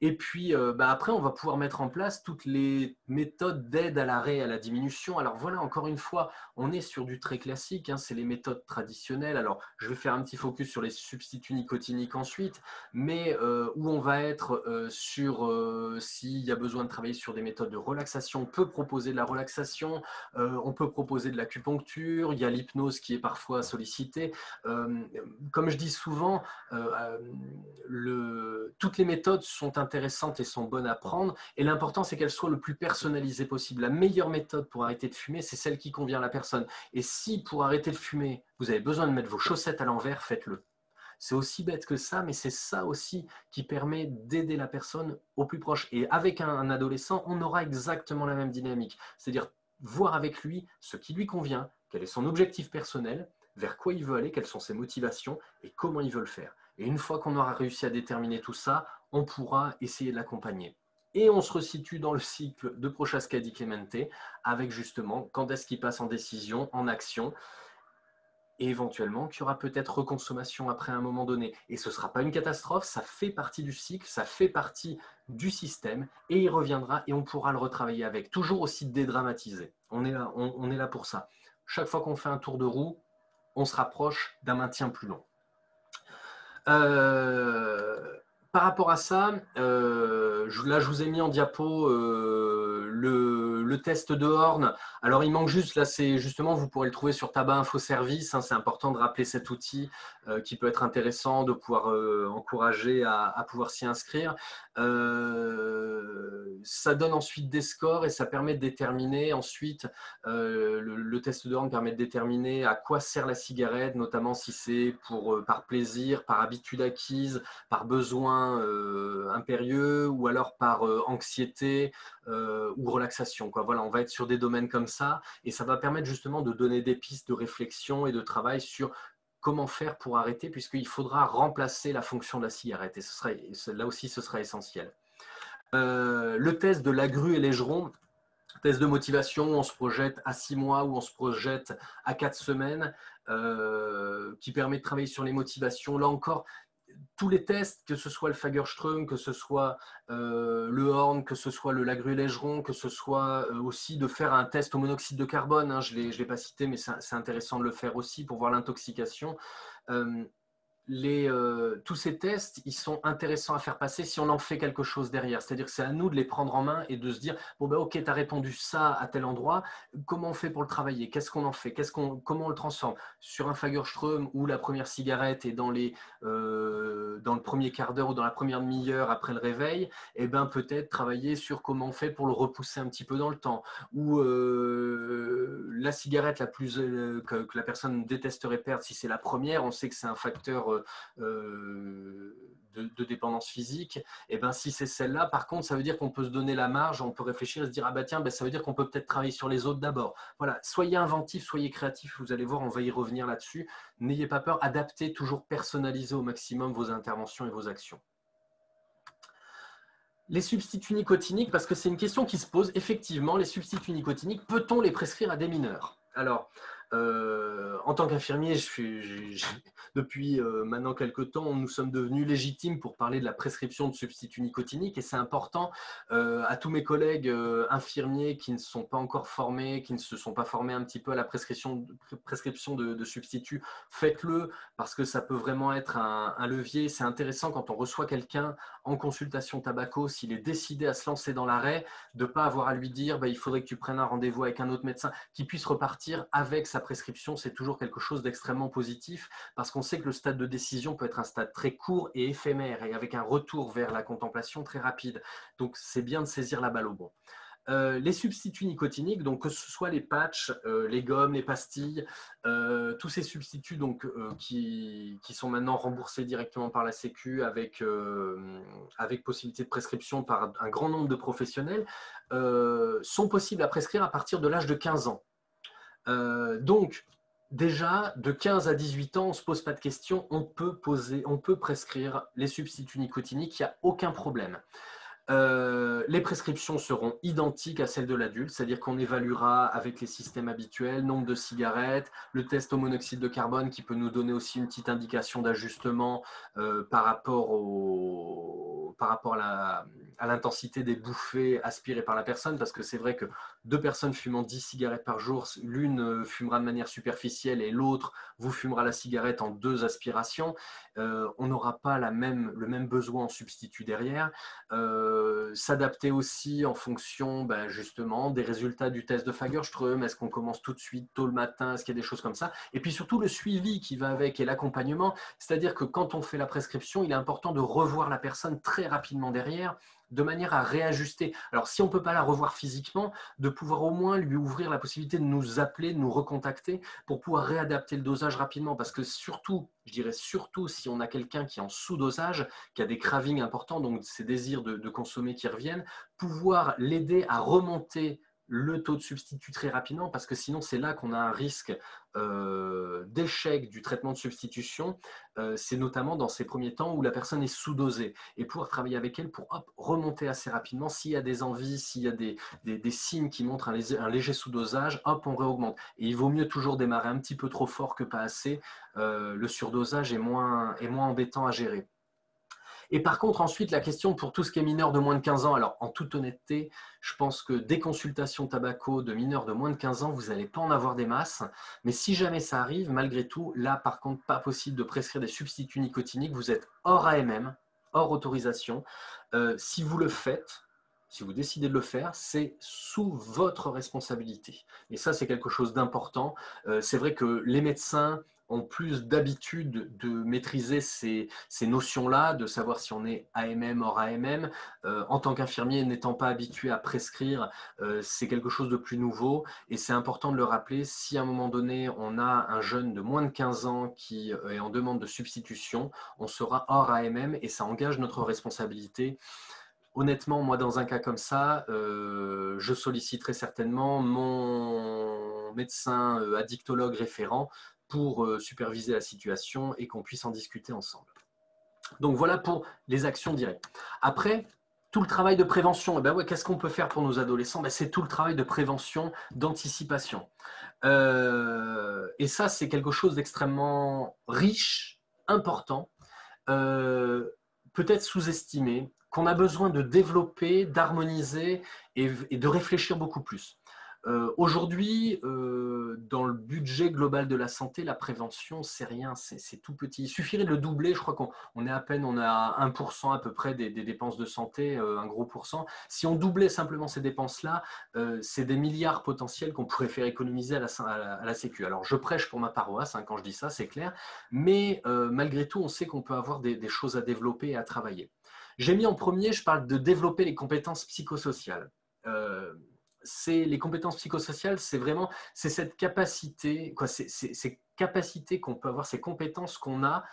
Et puis après, on va pouvoir mettre en place toutes les méthodes d'aide à l'arrêt et à la diminution. Alors voilà, encore une fois, on est sur du très classique, hein, c'est les méthodes traditionnelles. Alors, je vais faire un petit focus sur les substituts nicotiniques ensuite, mais où on va être sur s'il y a besoin de travailler sur des méthodes de relaxation, on peut proposer de la relaxation, on peut proposer de l'acupuncture, il y a l'hypnose qui est parfois sollicitée. Comme je dis souvent, toutes les méthodes sont intéressantes et sont bonnes à prendre. Et l'important, c'est qu'elles soient le plus personnalisées possible. La meilleure méthode pour arrêter de fumer, c'est celle qui convient à la personne. Et si pour arrêter de fumer, vous avez besoin de mettre vos chaussettes à l'envers, faites-le. C'est aussi bête que ça, mais c'est ça aussi qui permet d'aider la personne au plus proche. Et avec un adolescent, on aura exactement la même dynamique. C'est-à-dire voir avec lui ce qui lui convient, quel est son objectif personnel, vers quoi il veut aller, quelles sont ses motivations et comment il veut le faire. Et une fois qu'on aura réussi à déterminer tout ça, on pourra essayer de l'accompagner. Et on se resitue dans le cycle de Prochaska di Clemente avec justement quand est-ce qu'il passe en décision, en action. et éventuellement qu'il y aura peut-être reconsommation après un moment donné. Et ce ne sera pas une catastrophe, ça fait partie du cycle, ça fait partie du système, et il reviendra et on pourra le retravailler avec. Toujours aussi dédramatisé. On est là pour ça. Chaque fois qu'on fait un tour de roue, on se rapproche d'un maintien plus long. Par rapport à ça, là je vous ai mis en diapo le test de Horn. Alors il manque juste, là c'est justement, vous pourrez le trouver sur Tabac Info Service, hein, c'est important de rappeler cet outil qui peut être intéressant, de pouvoir encourager à pouvoir s'y inscrire. Ça donne ensuite des scores et ça permet de déterminer ensuite, le test de Horn permet de déterminer à quoi sert la cigarette, notamment si c'est par plaisir, par habitude acquise, par besoin impérieux ou alors par anxiété ou relaxation, quoi. Voilà, on va être sur des domaines comme ça et ça va permettre justement de donner des pistes de réflexion et de travail sur comment faire pour arrêter, puisqu'il faudra remplacer la fonction de la cigarette et là aussi ce sera essentiel. Le test de la grue et l'égeron, test de motivation, on se projette à 6 mois ou on se projette à 4 semaines, qui permet de travailler sur les motivations. Là encore, tous les tests, que ce soit le Fagerström, que ce soit le Horn, que ce soit le Lagrue-Légeron, que ce soit aussi de faire un test au monoxyde de carbone, hein, je ne l'ai pas cité, mais c'est intéressant de le faire aussi pour voir l'intoxication. Tous ces tests, ils sont intéressants à faire passer si on en fait quelque chose derrière. C'est-à-dire que c'est à nous de les prendre en main et de se dire, bon ben ok, tu as répondu ça à tel endroit, comment on fait pour le travailler? Qu'est-ce qu'on en fait? Comment on le transforme? Sur un Fagerström où la première cigarette est dans le premier quart d'heure ou dans la première demi-heure après le réveil, eh ben peut-être travailler sur comment on fait pour le repousser un petit peu dans le temps. Ou la cigarette que la personne détesterait perdre, si c'est la première, on sait que c'est un facteur de dépendance physique, et ben si c'est celle-là, par contre, ça veut dire qu'on peut se donner la marge, on peut réfléchir et se dire, ah bah tiens, ben, ça veut dire qu'on peut peut-être travailler sur les autres d'abord. Voilà, soyez inventifs, soyez créatifs, vous allez voir, on va y revenir là-dessus. N'ayez pas peur, adaptez, toujours personnalisez au maximum vos interventions et vos actions. Les substituts nicotiniques, parce que c'est une question qui se pose, effectivement, les substituts nicotiniques, peut-on les prescrire à des mineurs? Alors, en tant qu'infirmier, depuis maintenant quelques temps, nous sommes devenus légitimes pour parler de la prescription de substituts nicotiniques et c'est important à tous mes collègues infirmiers qui ne sont pas encore formés, qui ne se sont pas formés un petit peu à la prescription de substituts, faites-le parce que ça peut vraiment être un levier. C'est intéressant quand on reçoit quelqu'un en consultation tabaco, s'il est décidé à se lancer dans l'arrêt, de ne pas avoir à lui dire bah, il faudrait que tu prennes un rendez-vous avec un autre médecin, qui puisse repartir avec sa prescription. C'est toujours quelque chose d'extrêmement positif parce qu'on sait que le stade de décision peut être un stade très court et éphémère et avec un retour vers la contemplation très rapide. Donc c'est bien de saisir la balle au bon. Les substituts nicotiniques, donc que ce soit les patchs, les gommes, les pastilles, tous ces substituts donc, qui sont maintenant remboursés directement par la Sécu avec possibilité de prescription par un grand nombre de professionnels, sont possibles à prescrire à partir de l'âge de 15 ans. Donc, déjà, de 15 à 18 ans, on ne se pose pas de questions, on peut prescrire les substituts nicotiniques, il n'y a aucun problème. Les prescriptions seront identiques à celles de l'adulte, c'est-à-dire qu'on évaluera avec les systèmes habituels, nombre de cigarettes, le test au monoxyde de carbone qui peut nous donner aussi une petite indication d'ajustement par rapport à l'intensité des bouffées aspirées par la personne, parce que c'est vrai que 2 personnes fumant 10 cigarettes par jour, l'une fumera de manière superficielle et l'autre vous fumera la cigarette en 2 aspirations. On n'aura pas le même besoin en substitut derrière. S'adapter aussi en fonction justement des résultats du test de Fagerström. Est-ce qu'on commence tout de suite tôt le matin? Est-ce qu'il y a des choses comme ça? Et puis surtout le suivi qui va avec et l'accompagnement. C'est-à-dire que quand on fait la prescription, il est important de revoir la personne très rapidement derrière de manière à réajuster. Alors, si on ne peut pas la revoir physiquement, de pouvoir au moins lui ouvrir la possibilité de nous appeler, de nous recontacter pour pouvoir réadapter le dosage rapidement. Parce que surtout, je dirais surtout si on a quelqu'un qui est en sous-dosage, qui a des cravings importants, donc ces désirs de consommer qui reviennent, pouvoir l'aider à remonter le taux de substitut très rapidement, parce que sinon c'est là qu'on a un risque d'échec du traitement de substitution. C'est notamment dans ces premiers temps où la personne est sous-dosée, et pouvoir travailler avec elle pour remonter assez rapidement. S'il y a des envies, s'il y a des signes qui montrent un léger sous-dosage, hop, on réaugmente. Et il vaut mieux toujours démarrer un petit peu trop fort que pas assez. Le surdosage est moins embêtant à gérer. Et par contre, ensuite, la question pour tout ce qui est mineur de moins de 15 ans, alors en toute honnêteté, je pense que des consultations tabaco de mineurs de moins de 15 ans, vous n'allez pas en avoir des masses. Mais si jamais ça arrive, malgré tout, là, par contre, pas possible de prescrire des substituts nicotiniques. Vous êtes hors AMM, hors autorisation. Si vous le faites, si vous décidez de le faire, c'est sous votre responsabilité. Et ça, c'est quelque chose d'important. C'est vrai que les médecins ont plus d'habitude de maîtriser ces notions-là, de savoir si on est AMM, hors AMM. En tant qu'infirmier, n'étant pas habitué à prescrire, c'est quelque chose de plus nouveau. Et c'est important de le rappeler, si à un moment donné, on a un jeune de moins de 15 ans qui est en demande de substitution, on sera hors AMM et ça engage notre responsabilité. Honnêtement, moi, dans un cas comme ça, je solliciterai certainement mon médecin addictologue référent pour superviser la situation et qu'on puisse en discuter ensemble. Donc voilà pour les actions directes. Après, tout le travail de prévention, eh ben ouais, qu'est-ce qu'on peut faire pour nos adolescents? C'est tout le travail de prévention, d'anticipation. Et ça, c'est quelque chose d'extrêmement riche, important, peut-être sous-estimé, qu'on a besoin de développer, d'harmoniser et de réfléchir beaucoup plus. Aujourd'hui, dans le budget global de la santé, la prévention, c'est rien, c'est tout petit. Il suffirait de le doubler, je crois qu'on est à peine, on est à 1% à peu près des dépenses de santé, un gros pourcent. Si on doublait simplement ces dépenses-là, c'est des milliards potentiels qu'on pourrait faire économiser à la Sécu. Alors, je prêche pour ma paroisse, hein, quand je dis ça, c'est clair, mais malgré tout, on sait qu'on peut avoir des choses à développer et à travailler. J'ai mis en premier, je parle de développer les compétences psychosociales. Les compétences psychosociales, c'est cette capacité, ces capacités qu'on peut avoir, ces compétences qu'on a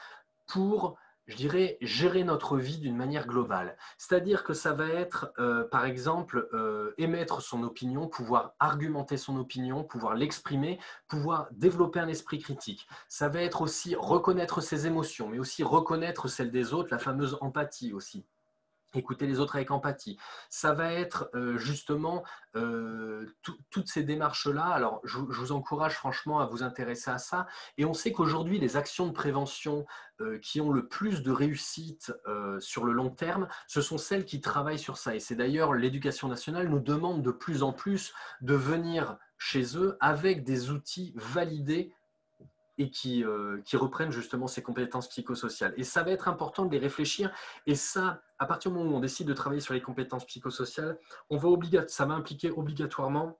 pour, je dirais, gérer notre vie d'une manière globale. C'est-à-dire que ça va être, par exemple, émettre son opinion, pouvoir argumenter son opinion, pouvoir l'exprimer, pouvoir développer un esprit critique. Ça va être aussi reconnaître ses émotions, mais aussi reconnaître celles des autres, la fameuse empathie aussi. Écouter les autres avec empathie. Ça va être justement toutes ces démarches-là. Alors, je vous encourage franchement à vous intéresser à ça. Et on sait qu'aujourd'hui, les actions de prévention qui ont le plus de réussite sur le long terme, ce sont celles qui travaillent sur ça. Et c'est d'ailleurs, l'éducation nationale nous demande de plus en plus de venir chez eux avec des outils validés et qui reprennent justement ces compétences psychosociales. Et ça va être important de les réfléchir. Et ça, à partir du moment où on décide de travailler sur les compétences psychosociales, ça va impliquer obligatoirement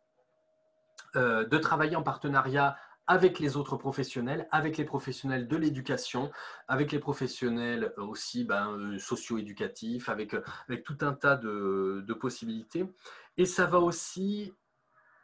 de travailler en partenariat avec les autres professionnels, avec les professionnels de l'éducation, avec les professionnels aussi socio-éducatifs, avec tout un tas de possibilités. Et ça va aussi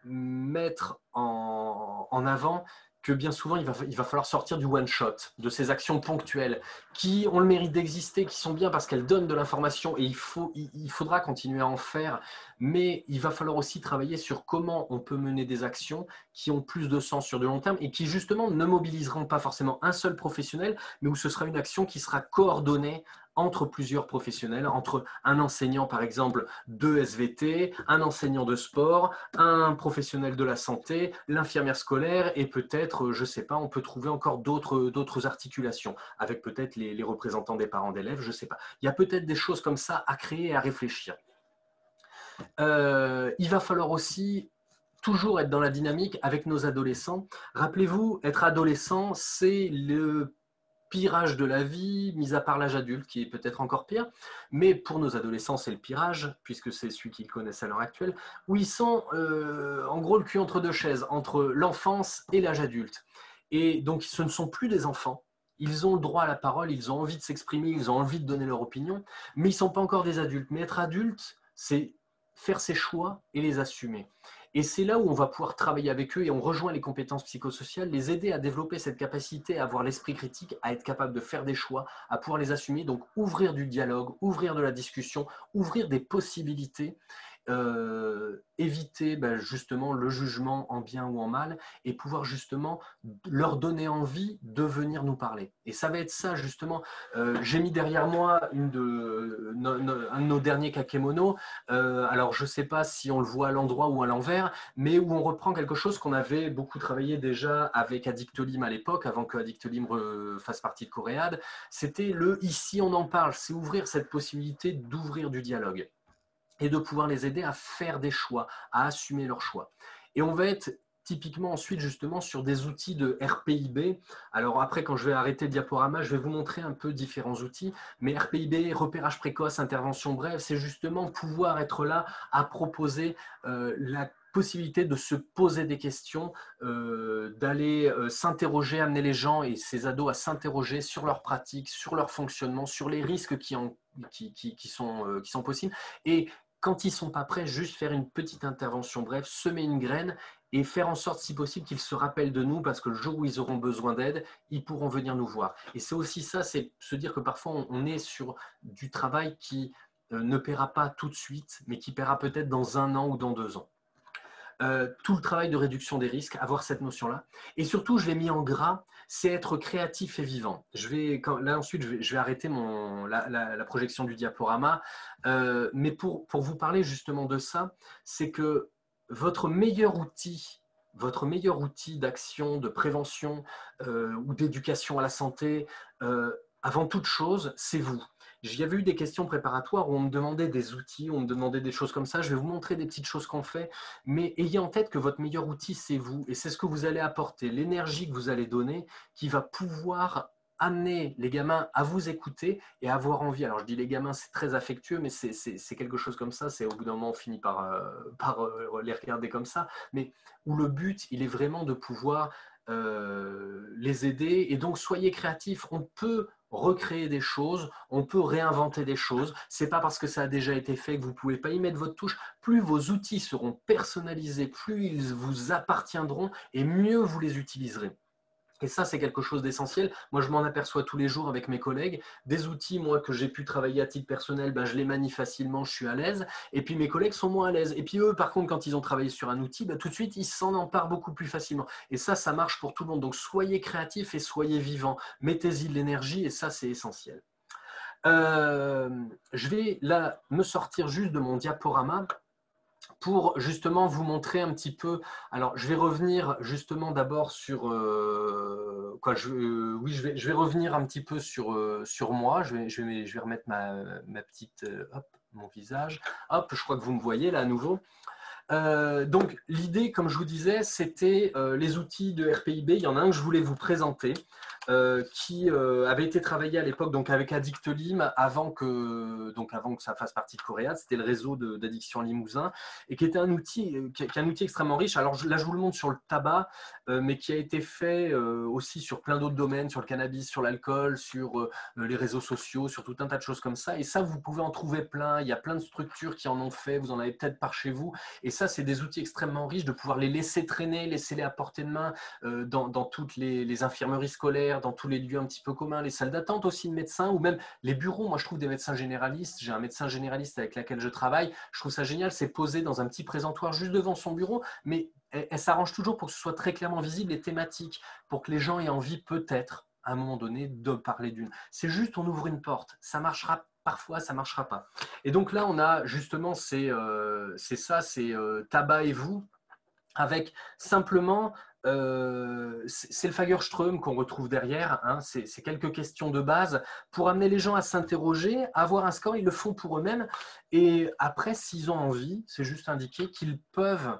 mettre en avant que bien souvent, il va falloir sortir du one-shot, de ces actions ponctuelles qui ont le mérite d'exister, qui sont bien parce qu'elles donnent de l'information et il faudra continuer à en faire, mais il va falloir aussi travailler sur comment on peut mener des actions qui ont plus de sens sur du long terme et qui justement ne mobiliseront pas forcément un seul professionnel, mais où ce sera une action qui sera coordonnée entre plusieurs professionnels, entre un enseignant par exemple de SVT, un enseignant de sport, un professionnel de la santé, l'infirmière scolaire et peut-être, je ne sais pas, on peut trouver encore d'autres articulations avec peut-être les représentants des parents d'élèves, je ne sais pas. Il y a peut-être des choses comme ça à créer et à réfléchir. Il va falloir aussi toujours être dans la dynamique avec nos adolescents. Rappelez-vous, être adolescent, c'est le pire âge de la vie, mis à part l'âge adulte, qui est peut-être encore pire. Mais pour nos adolescents, c'est le pire âge, puisque c'est celui qu'ils connaissent à l'heure actuelle, où ils sont en gros le cul entre deux chaises, entre l'enfance et l'âge adulte. Et donc, ce ne sont plus des enfants. Ils ont le droit à la parole, ils ont envie de s'exprimer, ils ont envie de donner leur opinion, mais ils ne sont pas encore des adultes. Mais être adulte, c'est faire ses choix et les assumer. Et c'est là où on va pouvoir travailler avec eux et on rejoint les compétences psychosociales, les aider à développer cette capacité à avoir l'esprit critique, à être capable de faire des choix, à pouvoir les assumer. Donc ouvrir du dialogue, ouvrir de la discussion, ouvrir des possibilités éviter justement le jugement en bien ou en mal et pouvoir justement leur donner envie de venir nous parler. Et ça va être ça justement. J'ai mis derrière moi un de nos derniers kakémonos. Alors je ne sais pas si on le voit à l'endroit ou à l'envers, mais où on reprend quelque chose qu'on avait beaucoup travaillé déjà avec Addictolim à l'époque, avant que Addictolim fasse partie de Coréade. C'était le « ici on en parle », c'est ouvrir cette possibilité d'ouvrir du dialogue et de pouvoir les aider à faire des choix, à assumer leurs choix. Et on va être typiquement ensuite justement sur des outils de RPIB. Alors après, quand je vais arrêter le diaporama, je vais vous montrer un peu différents outils, mais RPIB, repérage précoce, intervention brève, c'est justement pouvoir être là à proposer la possibilité de se poser des questions, d'aller s'interroger, amener les gens et ces ados à s'interroger sur leurs pratiques, sur leur fonctionnement, sur les risques qui sont possibles. Et quand ils ne sont pas prêts, juste faire une petite intervention brève, semer une graine et faire en sorte, si possible, qu'ils se rappellent de nous parce que le jour où ils auront besoin d'aide, ils pourront venir nous voir. Et c'est aussi ça, c'est se dire que parfois on est sur du travail qui ne paiera pas tout de suite, mais qui paiera peut-être dans 1 an ou dans 2 ans. Tout le travail de réduction des risques, avoir cette notion-là. Et surtout, je l'ai mis en gras, c'est être créatif et vivant. Là, ensuite, je vais arrêter la projection du diaporama. Mais pour vous parler justement de ça, c'est que votre meilleur outil d'action, de prévention ou d'éducation à la santé, avant toute chose, c'est vous. Il y avait eu des questions préparatoires où on me demandait des outils, on me demandait des choses comme ça. Je vais vous montrer des petites choses qu'on fait, mais ayez en tête que votre meilleur outil, c'est vous. Et c'est ce que vous allez apporter, l'énergie que vous allez donner, qui va pouvoir amener les gamins à vous écouter et à avoir envie. Alors je dis les gamins, c'est très affectueux, mais c'est quelque chose comme ça. C'est au bout d'un moment, on finit par les regarder comme ça. Mais où le but, il est vraiment de pouvoir les aider. Et donc, soyez créatifs. On peut recréer des choses, on peut réinventer des choses. C'est pas parce que ça a déjà été fait que vous pouvez pas y mettre votre touche. Plus vos outils seront personnalisés, plus ils vous appartiendront et mieux vous les utiliserez. Et ça, c'est quelque chose d'essentiel. Moi, je m'en aperçois tous les jours avec mes collègues. Des outils, moi, que j'ai pu travailler à titre personnel, je les manie facilement, je suis à l'aise. Et puis, mes collègues sont moins à l'aise. Et puis, eux, par contre, quand ils ont travaillé sur un outil, tout de suite, ils s'en emparent beaucoup plus facilement. Et ça marche pour tout le monde. Donc, soyez créatifs et soyez vivants. Mettez-y de l'énergie et ça, c'est essentiel. Je vais là me sortir juste de mon diaporama pour justement vous montrer un petit peu. Alors, je vais revenir justement d'abord sur je vais revenir un petit peu sur moi. Je vais remettre ma petite hop, mon visage. Hop, je crois que vous me voyez là à nouveau. Donc, l'idée, comme je vous disais, c'était les outils de RPIB. Il y en a un que je voulais vous présenter, qui avait été travaillé à l'époque donc avec Addictolim avant que ça fasse partie de Coréade. C'était le réseau d'addiction Limousin et qui était un outil, extrêmement riche. Alors là, je vous le montre sur le tabac, mais qui a été fait aussi sur plein d'autres domaines, sur le cannabis, sur l'alcool, sur les réseaux sociaux, sur tout un tas de choses comme ça. Et ça, vous pouvez en trouver plein. Il y a plein de structures qui en ont fait. Vous en avez peut-être par chez vous. Et ça, c'est des outils extrêmement riches de pouvoir les laisser traîner, laisser-les à portée de main dans toutes les infirmeries scolaires, dans tous les lieux un petit peu communs, les salles d'attente aussi de médecins ou même les bureaux. Moi, je trouve des médecins généralistes. J'ai un médecin généraliste avec lequel je travaille. Je trouve ça génial. C'est posé dans un petit présentoir juste devant son bureau, mais elle s'arrange toujours pour que ce soit très clairement visible et thématique, pour que les gens aient envie peut-être à un moment donné de parler d'une. C'est juste on ouvre une porte. Ça marchera parfois, ça ne marchera pas. Et donc là, on a justement, c'est Tabac et vous, avec simplement, c'est le Fagerström qu'on retrouve derrière, hein, c'est quelques questions de base pour amener les gens à s'interroger, à avoir un score, ils le font pour eux-mêmes. Et après, s'ils ont envie, c'est juste indiquer qu'ils peuvent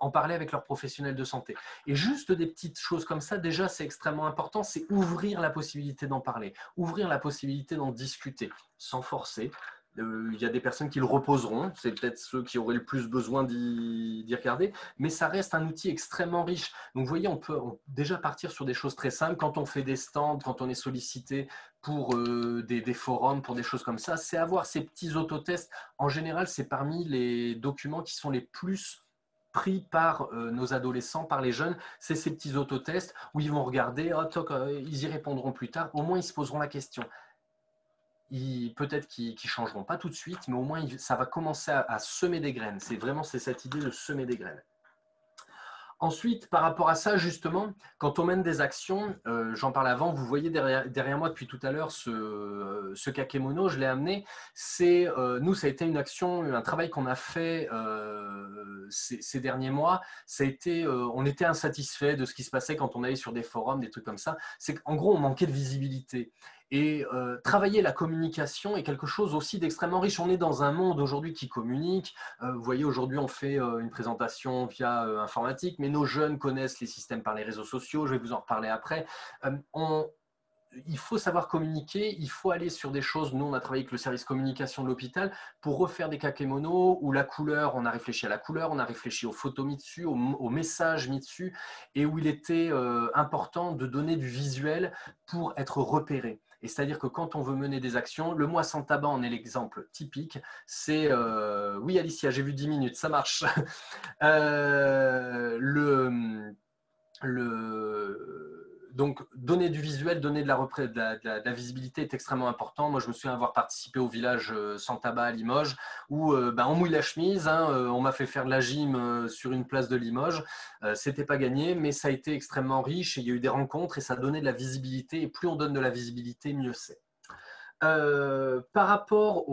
en parler avec leurs professionnels de santé. Et juste des petites choses comme ça, déjà, c'est extrêmement important, c'est ouvrir la possibilité d'en parler, ouvrir la possibilité d'en discuter, sans forcer. Il y a des personnes qui le reposeront, c'est peut-être ceux qui auraient le plus besoin d'y regarder, mais ça reste un outil extrêmement riche. Donc, vous voyez, on peut déjà partir sur des choses très simples. Quand on fait des stands, quand on est sollicité pour des forums, pour des choses comme ça, c'est avoir ces petits autotests. En général, c'est parmi les documents qui sont les plus pris par nos adolescents, par les jeunes, c'est ces petits autotests où ils vont regarder, ils y répondront plus tard, au moins ils se poseront la question. peut-être qu'ils ne changeront pas tout de suite, mais au moins ça va commencer à semer des graines. C'est cette idée de semer des graines. Ensuite, par rapport à ça, justement, quand on mène des actions, j'en parlais avant, vous voyez derrière moi depuis tout à l'heure ce kakémono, je l'ai amené. Nous, ça a été une action, un travail qu'on a fait ces derniers mois. On était insatisfait de ce qui se passait quand on allait sur des forums, des trucs comme ça. C'est qu'en gros, on manquait de visibilité. Et travailler la communication est quelque chose aussi d'extrêmement riche. On est dans un monde aujourd'hui qui communique. Vous voyez, aujourd'hui, on fait une présentation via informatique, mais nos jeunes connaissent les systèmes par les réseaux sociaux. Je vais vous en reparler après. Il faut savoir communiquer, il faut aller sur des choses. Nous, on a travaillé avec le service communication de l'hôpital pour refaire des kakémonos où la couleur, on a réfléchi à la couleur, on a réfléchi aux photos mis dessus, aux messages mis dessus, et où il était important de donner du visuel pour être repéré. Et c'est-à-dire que quand on veut mener des actions, le mois sans tabac en est l'exemple typique. C'est oui, Alicia, j'ai vu 10 minutes, ça marche. Donc, donner du visuel, donner de la visibilité est extrêmement important. Moi, je me souviens avoir participé au village sans tabac à Limoges où on mouille la chemise. On m'a fait faire de la gym sur une place de Limoges. C'était pas gagné, mais ça a été extrêmement riche. Et il y a eu des rencontres et ça donnait de la visibilité. Et plus on donne de la visibilité, mieux c'est. Par rapport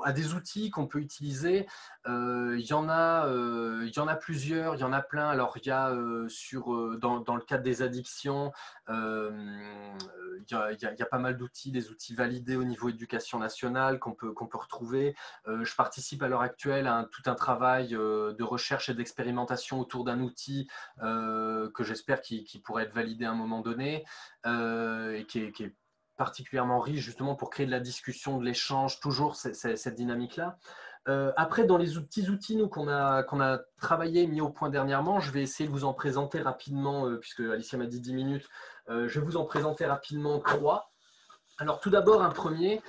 à des outils qu'on peut utiliser, il y en a plusieurs, il y en a plein. Alors, il y a dans le cadre des addictions, il y a pas mal d'outils, des outils validés au niveau éducation nationale qu'on peut retrouver. Je participe à l'heure actuelle à tout un travail de recherche et d'expérimentation autour d'un outil que j'espère qui pourrait être validé à un moment donné et qui est particulièrement riche justement pour créer de la discussion, de l'échange, toujours cette dynamique-là. Après, dans les petits outils nous qu'on a travaillé, mis au point dernièrement, je vais essayer de vous en présenter rapidement, puisque Alicia m'a dit 10 minutes, je vais vous en présenter rapidement 3. Alors tout d'abord, un premier,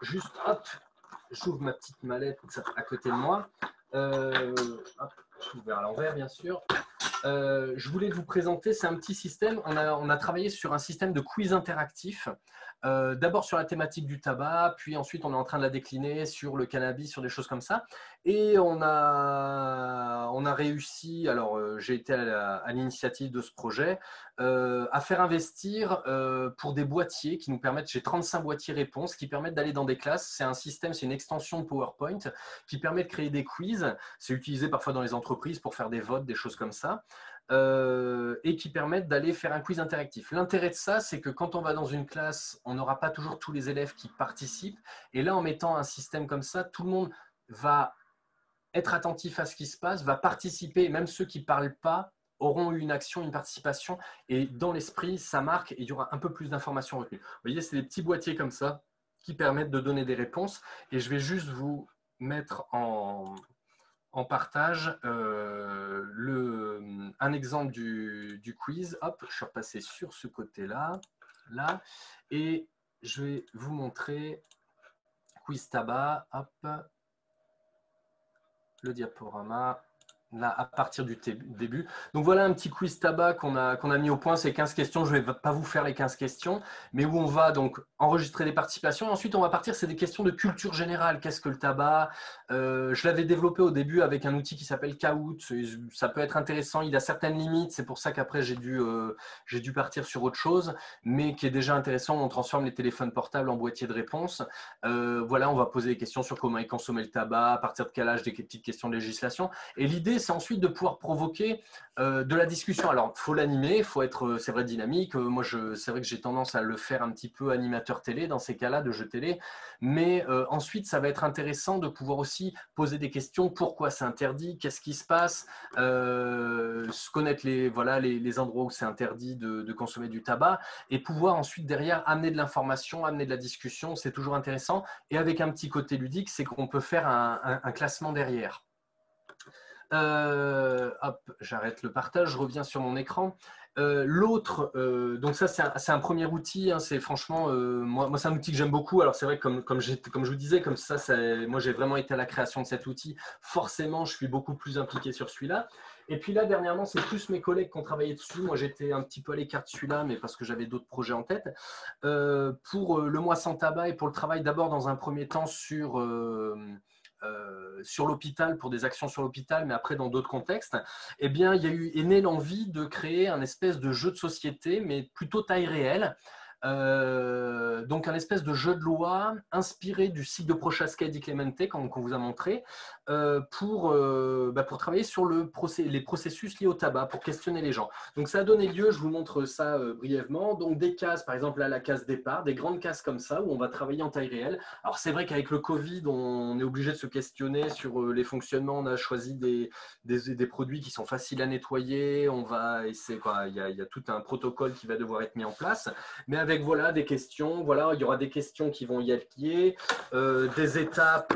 juste, hop, j'ouvre ma petite mallette à côté de moi. Hop, je l'ouvre à l'envers, bien sûr. Je voulais vous présenter, c'est un petit système. On a travaillé sur un système de quiz interactif, d'abord sur la thématique du tabac, puis ensuite on est en train de la décliner sur le cannabis, sur des choses comme ça. Et on a réussi, alors j'ai été à l'initiative de ce projet, à faire investir pour des boîtiers qui nous permettent, j'ai 35 boîtiers réponses qui permettent d'aller dans des classes. C'est un système, c'est une extension de PowerPoint qui permet de créer des quiz. C'est utilisé parfois dans les entreprises pour faire des votes, des choses comme ça. Et qui permettent d'aller faire un quiz interactif. L'intérêt de ça, c'est que quand on va dans une classe, on n'aura pas toujours tous les élèves qui participent. Et là, en mettant un système comme ça, tout le monde va être attentif à ce qui se passe, va participer, même ceux qui ne parlent pas auront eu une action, une participation, et dans l'esprit, ça marque, et il y aura un peu plus d'informations retenues. Vous voyez, c'est des petits boîtiers comme ça qui permettent de donner des réponses, et je vais juste vous mettre en partage un exemple du quiz. Hop, je suis repassé sur ce côté-là, là, et je vais vous montrer quiz tabac. Hop, le diaporama, là, à partir du début. Donc voilà un petit quiz tabac qu'on a mis au point, c'est 15 questions. Je ne vais pas vous faire les 15 questions, mais où on va donc enregistrer des participations. Et ensuite, on va partir, c'est des questions de culture générale. Qu'est-ce que le tabac? Je l'avais développé au début avec un outil qui s'appelle Kahoot. Ça peut être intéressant, il a certaines limites. C'est pour ça qu'après, j'ai dû partir sur autre chose, mais qui est déjà intéressant. On transforme les téléphones portables en boîtier de réponse. Voilà, on va poser des questions sur comment est consommé le tabac, à partir de quel âge, des petites questions de législation. Et l'idée, c'est ensuite de pouvoir provoquer de la discussion. Alors, il faut l'animer, il faut être, c'est vrai, dynamique. Moi, c'est vrai que j'ai tendance à le faire un petit peu animateur télé, dans ces cas-là, de jeux télé. Mais ensuite, ça va être intéressant de pouvoir aussi poser des questions. Pourquoi c'est interdit? Qu'est-ce qui se passe? Connaître les endroits où c'est interdit de consommer du tabac et pouvoir ensuite, derrière, amener de l'information, amener de la discussion. C'est toujours intéressant. Et avec un petit côté ludique, c'est qu'on peut faire un classement derrière. Hop, j'arrête le partage, je reviens sur mon écran. L'autre, donc ça c'est un premier outil, hein, c'est franchement, moi c'est un outil que j'aime beaucoup. Alors c'est vrai que comme je vous disais, comme ça, moi j'ai vraiment été à la création de cet outil, forcément je suis beaucoup plus impliqué sur celui-là. Et puis là dernièrement c'est plus mes collègues qui ont travaillé dessus, moi j'étais un petit peu à l'écart de celui-là, mais parce que j'avais d'autres projets en tête. Pour le mois sans tabac et pour le travail d'abord dans un premier temps sur l'hôpital, pour des actions sur l'hôpital, mais après dans d'autres contextes, eh bien, est née l'envie de créer un espèce de jeu de société, mais plutôt taille réelle. Donc un espèce de jeu de loi inspiré du cycle de Prochaska et Di Clemente qu'on vous a montré pour travailler sur les processus liés au tabac, pour questionner les gens. Donc ça a donné lieu, je vous montre ça brièvement, donc des cases, par exemple là la case départ, des grandes cases comme ça où on va travailler en taille réelle. Alors c'est vrai qu'avec le Covid on est obligé de se questionner sur les fonctionnements, on a choisi des produits qui sont faciles à nettoyer, il y a tout un protocole qui va devoir être mis en place, mais avec voilà, des questions, voilà, il y aura des questions qui vont y être liées, des étapes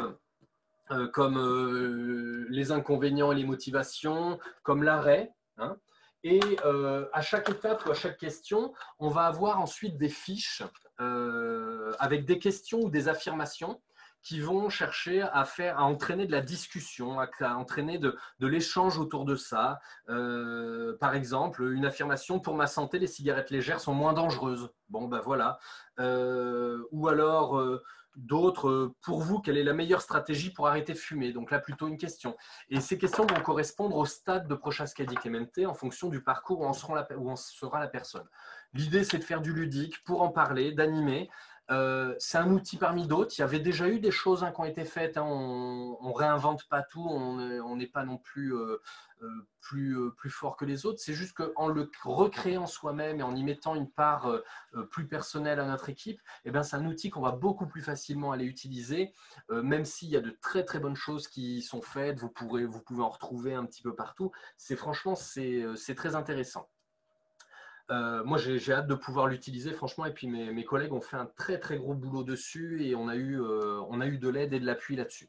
comme les inconvénients et les motivations, comme l'arrêt. Hein, et à chaque étape ou à chaque question, on va avoir ensuite des fiches avec des questions ou des affirmations qui vont chercher à entraîner de la discussion, à entraîner de l'échange autour de ça. Par exemple, une affirmation: pour ma santé, les cigarettes légères sont moins dangereuses. Bon, ben voilà. Ou alors d'autres: pour vous, quelle est la meilleure stratégie pour arrêter de fumer? Donc là, plutôt une question. Et ces questions vont correspondre au stade de Prochaska Di Clemente en fonction du parcours où en sera la personne. L'idée, c'est de faire du ludique pour en parler, d'animer. C'est un outil parmi d'autres. Il y avait déjà eu des choses qui ont été faites. Hein. On ne réinvente pas tout. On n'est pas non plus plus fort que les autres. C'est juste qu'en le recréant soi-même et en y mettant une part plus personnelle à notre équipe, eh bien, c'est un outil qu'on va beaucoup plus facilement aller utiliser, même s'il y a de très très bonnes choses qui sont faites. Vous pouvez en retrouver un petit peu partout. Franchement, c'est très intéressant. Moi, j'ai hâte de pouvoir l'utiliser, franchement. Et puis, mes collègues ont fait un très, très gros boulot dessus et on a eu de l'aide et de l'appui là-dessus.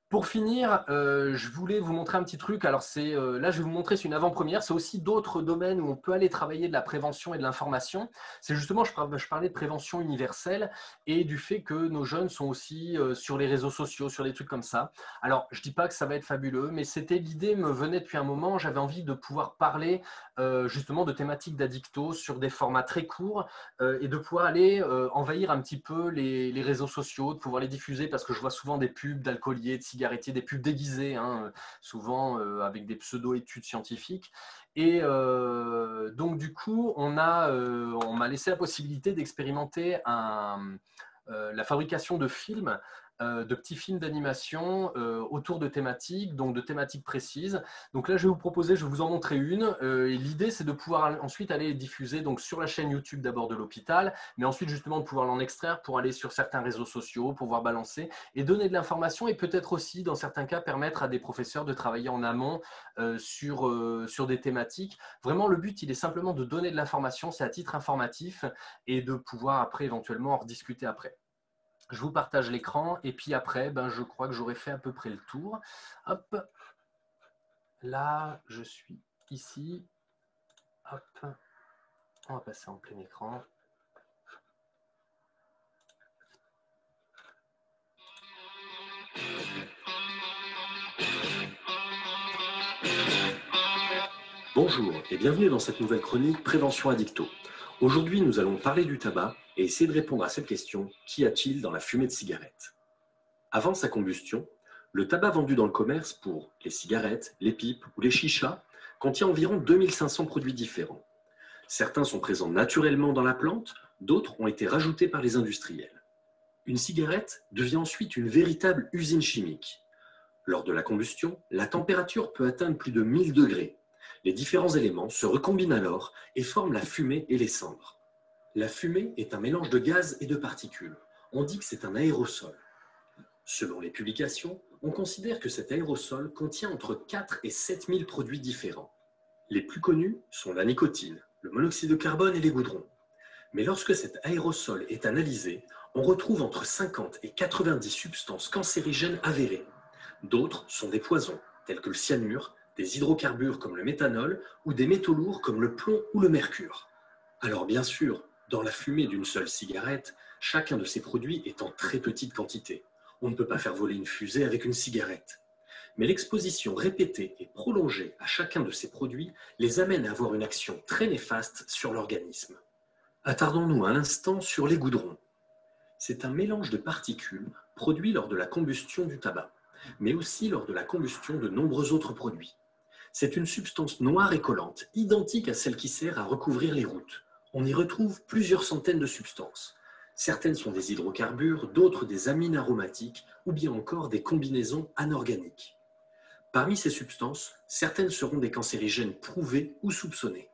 Pour finir, je voulais vous montrer un petit truc. Alors, là, je vais vous montrer, c'est une avant-première. C'est aussi d'autres domaines où on peut aller travailler de la prévention et de l'information. C'est justement, je parlais de prévention universelle et du fait que nos jeunes sont aussi sur les réseaux sociaux, sur des trucs comme ça. Alors, je ne dis pas que ça va être fabuleux, mais l'idée me venait depuis un moment. J'avais envie de pouvoir parler justement de thématiques d'addicto sur des formats très courts et de pouvoir aller envahir un petit peu les réseaux sociaux, de pouvoir les diffuser, parce que je vois souvent des pubs d'alcooliers, de cigarettiers, des pubs déguisées, hein, souvent avec des pseudo-études scientifiques. Et donc du coup, on m'a laissé la possibilité d'expérimenter la fabrication de films, de petits films d'animation autour de thématiques, donc de thématiques précises. Donc là, je vais vous en montrer une. Et l'idée, c'est de pouvoir ensuite aller les diffuser donc sur la chaîne YouTube d'abord de l'hôpital, mais ensuite justement de pouvoir l'en extraire pour aller sur certains réseaux sociaux, pouvoir balancer et donner de l'information, et peut-être aussi, dans certains cas, permettre à des professeurs de travailler en amont sur des thématiques. Vraiment, le but, il est simplement de donner de l'information, c'est à titre informatif, et de pouvoir après éventuellement en rediscuter après. Je vous partage l'écran et puis après, je crois que j'aurai fait à peu près le tour. Hop, là, je suis ici. Hop, on va passer en plein écran. Bonjour et bienvenue dans cette nouvelle chronique Prévention Addicto. Aujourd'hui, nous allons parler du tabac et essayer de répondre à cette question: qu'y a-t-il dans la fumée de cigarette? Avant sa combustion, le tabac vendu dans le commerce pour les cigarettes, les pipes ou les chichas contient environ 2500 produits différents. Certains sont présents naturellement dans la plante, d'autres ont été rajoutés par les industriels. Une cigarette devient ensuite une véritable usine chimique. Lors de la combustion, la température peut atteindre plus de 1000 degrés. Les différents éléments se recombinent alors et forment la fumée et les cendres. La fumée est un mélange de gaz et de particules. On dit que c'est un aérosol. Selon les publications, on considère que cet aérosol contient entre 4 et 7000 produits différents. Les plus connus sont la nicotine, le monoxyde de carbone et les goudrons. Mais lorsque cet aérosol est analysé, on retrouve entre 50 et 90 substances cancérigènes avérées. D'autres sont des poisons. tels que le cyanure, des hydrocarbures comme le méthanol ou des métaux lourds comme le plomb ou le mercure. Alors bien sûr, dans la fumée d'une seule cigarette, chacun de ces produits est en très petite quantité. On ne peut pas faire voler une fusée avec une cigarette. Mais l'exposition répétée et prolongée à chacun de ces produits les amène à avoir une action très néfaste sur l'organisme. Attardons-nous un instant sur les goudrons. C'est un mélange de particules produit lors de la combustion du tabac, mais aussi lors de la combustion de nombreux autres produits. C'est une substance noire et collante, identique à celle qui sert à recouvrir les routes. On y retrouve plusieurs centaines de substances. Certaines sont des hydrocarbures, d'autres des amines aromatiques ou bien encore des combinaisons anorganiques. Parmi ces substances, certaines seront des cancérigènes prouvés ou soupçonnés.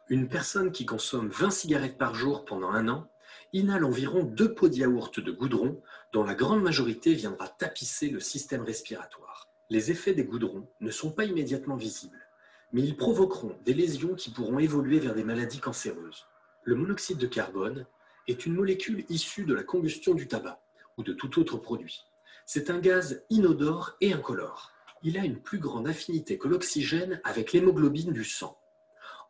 Une personne qui consomme 20 cigarettes par jour pendant 1 an inhale environ 2 pots de yaourt de goudron, dont la grande majorité viendra tapisser le système respiratoire. Les effets des goudrons ne sont pas immédiatement visibles, mais ils provoqueront des lésions qui pourront évoluer vers des maladies cancéreuses. Le monoxyde de carbone est une molécule issue de la combustion du tabac ou de tout autre produit. C'est un gaz inodore et incolore. Il a une plus grande affinité que l'oxygène avec l'hémoglobine du sang.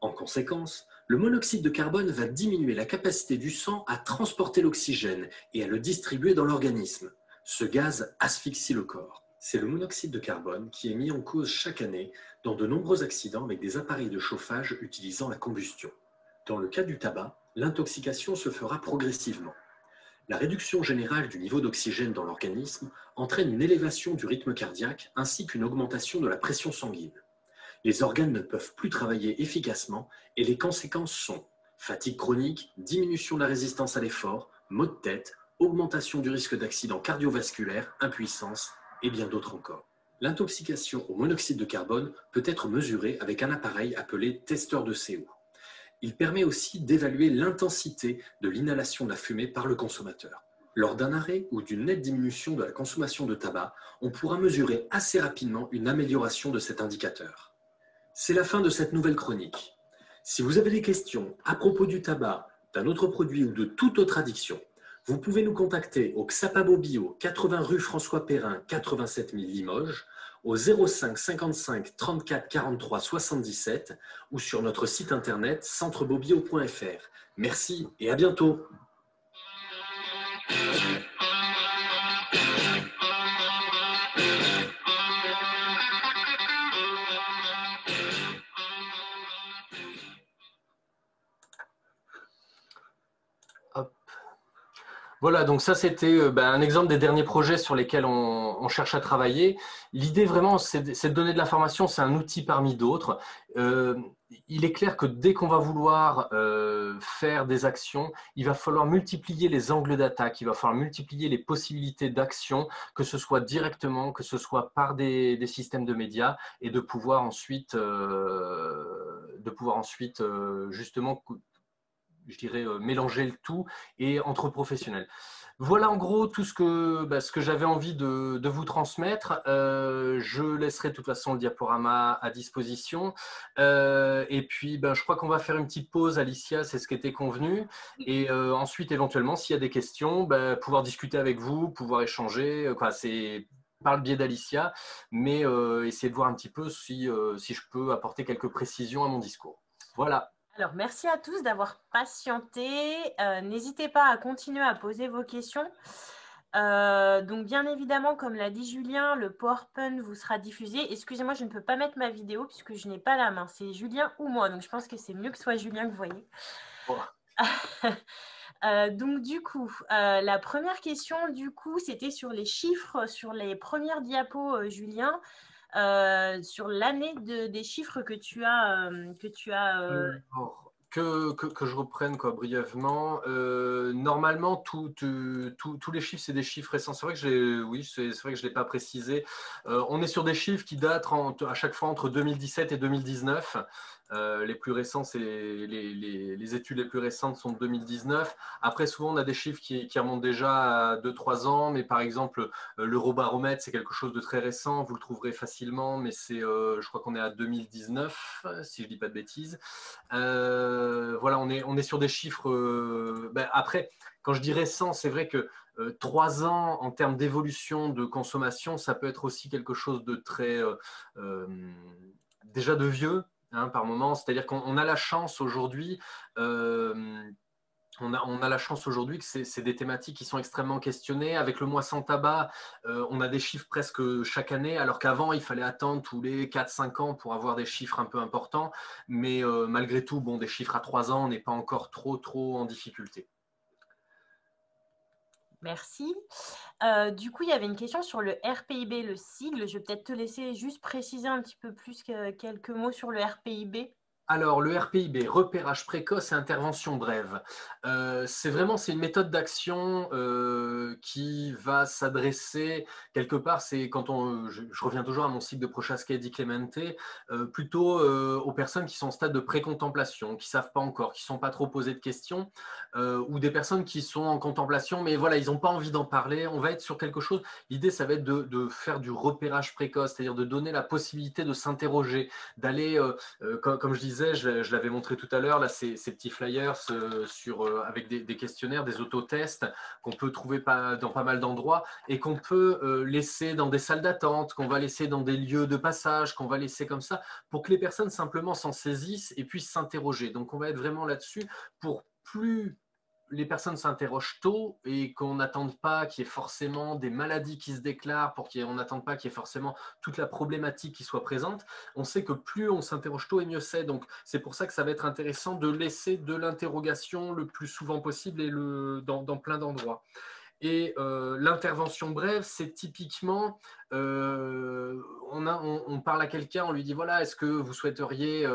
En conséquence, le monoxyde de carbone va diminuer la capacité du sang à transporter l'oxygène et à le distribuer dans l'organisme. Ce gaz asphyxie le corps. C'est le monoxyde de carbone qui est mis en cause chaque année dans de nombreux accidents avec des appareils de chauffage utilisant la combustion. Dans le cas du tabac, l'intoxication se fera progressivement. La réduction générale du niveau d'oxygène dans l'organisme entraîne une élévation du rythme cardiaque ainsi qu'une augmentation de la pression sanguine. Les organes ne peuvent plus travailler efficacement et les conséquences sont fatigue chronique, diminution de la résistance à l'effort, maux de tête, augmentation du risque d'accident cardiovasculaire, impuissance et bien d'autres encore. L'intoxication au monoxyde de carbone peut être mesurée avec un appareil appelé testeur de CO. Il permet aussi d'évaluer l'intensité de l'inhalation de la fumée par le consommateur. Lors d'un arrêt ou d'une nette diminution de la consommation de tabac, on pourra mesurer assez rapidement une amélioration de cet indicateur. C'est la fin de cette nouvelle chronique. Si vous avez des questions à propos du tabac, d'un autre produit ou de toute autre addiction, vous pouvez nous contacter au Xapabo Bio, 80 rue François Perrin, 87 000 Limoges, au 05 55 34 43 77 ou sur notre site internet centrebobio.fr. Merci et à bientôt. Voilà, donc ça c'était un exemple des derniers projets sur lesquels on cherche à travailler. L'idée vraiment, c'est de donner de l'information, c'est un outil parmi d'autres. Il est clair que dès qu'on va vouloir faire des actions, il va falloir multiplier les angles d'attaque, il va falloir multiplier les possibilités d'action, que ce soit directement, que ce soit par des systèmes de médias, et de pouvoir ensuite justement, je dirais, mélanger le tout et entre professionnels. Voilà en gros tout ce que j'avais envie de vous transmettre. Je laisserai de toute façon le diaporama à disposition. Et puis, je crois qu'on va faire une petite pause, Alicia, c'est ce qui était convenu. Et ensuite, éventuellement, s'il y a des questions, pouvoir discuter avec vous, pouvoir échanger. C'est par le biais d'Alicia, mais essayer de voir un petit peu si je peux apporter quelques précisions à mon discours. Voilà. Alors, merci à tous d'avoir patienté. N'hésitez pas à continuer à poser vos questions. Donc, bien évidemment, comme l'a dit Julien, le PowerPoint vous sera diffusé. Excusez-moi, je ne peux pas mettre ma vidéo puisque je n'ai pas la main. C'est Julien ou moi. Donc, je pense que c'est mieux que ce soit Julien que vous voyez. Oh. Donc, du coup, la première question, c'était sur les chiffres, sur les premières diapos, Julien. Sur l'année des chiffres que tu as que je reprenne brièvement. Normalement, tous les chiffres, c'est des chiffres récents. C'est vrai que je ne l'ai pas précisé. On est sur des chiffres qui datent à chaque fois entre 2017 et 2019. Les plus récents, les études les plus récentes sont de 2019. Après, souvent, on a des chiffres qui remontent déjà à 2-3 ans, mais par exemple, l'Eurobaromètre, c'est quelque chose de très récent. Vous le trouverez facilement, mais je crois qu'on est à 2019, si je ne dis pas de bêtises. Voilà, on est sur des chiffres. Après, quand je dis récent, c'est vrai que 3 ans en termes d'évolution de consommation, ça peut être aussi quelque chose de très déjà de vieux, hein, par moment. C'est-à-dire qu'on a la chance aujourd'hui. On a la chance aujourd'hui que c'est des thématiques qui sont extrêmement questionnées. Avec le mois sans tabac, on a des chiffres presque chaque année, alors qu'avant, il fallait attendre tous les 4-5 ans pour avoir des chiffres un peu importants. Mais malgré tout, bon, des chiffres à 3 ans, on n'est pas encore trop en difficulté. Merci. Du coup, il y avait une question sur le RPIB, le sigle. Je vais peut-être te laisser juste préciser un petit peu plus quelques mots sur le RPIB. Alors, le RPIB, repérage précoce et intervention brève, c'est une méthode d'action qui va s'adresser quelque part, c'est quand je reviens toujours à mon cycle de Prochaska et Di Clemente, plutôt aux personnes qui sont en stade de précontemplation, qui ne savent pas encore, qui ne sont pas trop posées de questions, ou des personnes qui sont en contemplation, mais voilà, ils n'ont pas envie d'en parler. On va être sur quelque chose, l'idée, ça va être de faire du repérage précoce, c'est-à-dire de donner la possibilité de s'interroger, d'aller, comme je disais, je l'avais montré tout à l'heure, là, ces petits flyers avec des questionnaires, des autotests qu'on peut trouver dans pas mal d'endroits et qu'on peut laisser dans des salles d'attente, qu'on va laisser dans des lieux de passage, qu'on va laisser comme ça, pour que les personnes simplement s'en saisissent et puissent s'interroger. Donc, on va être vraiment là-dessus pour plus les personnes s'interrogent tôt et qu'on n'attende pas qu'il y ait forcément des maladies qui se déclarent, pour qu'on n'attende pas qu'il y ait forcément toute la problématique qui soit présente. On sait que plus on s'interroge tôt et mieux c'est. Donc c'est pour ça que ça va être intéressant de laisser de l'interrogation le plus souvent possible et dans plein d'endroits. Et l'intervention brève, c'est typiquement, on parle à quelqu'un, on lui dit voilà, est-ce que vous souhaiteriez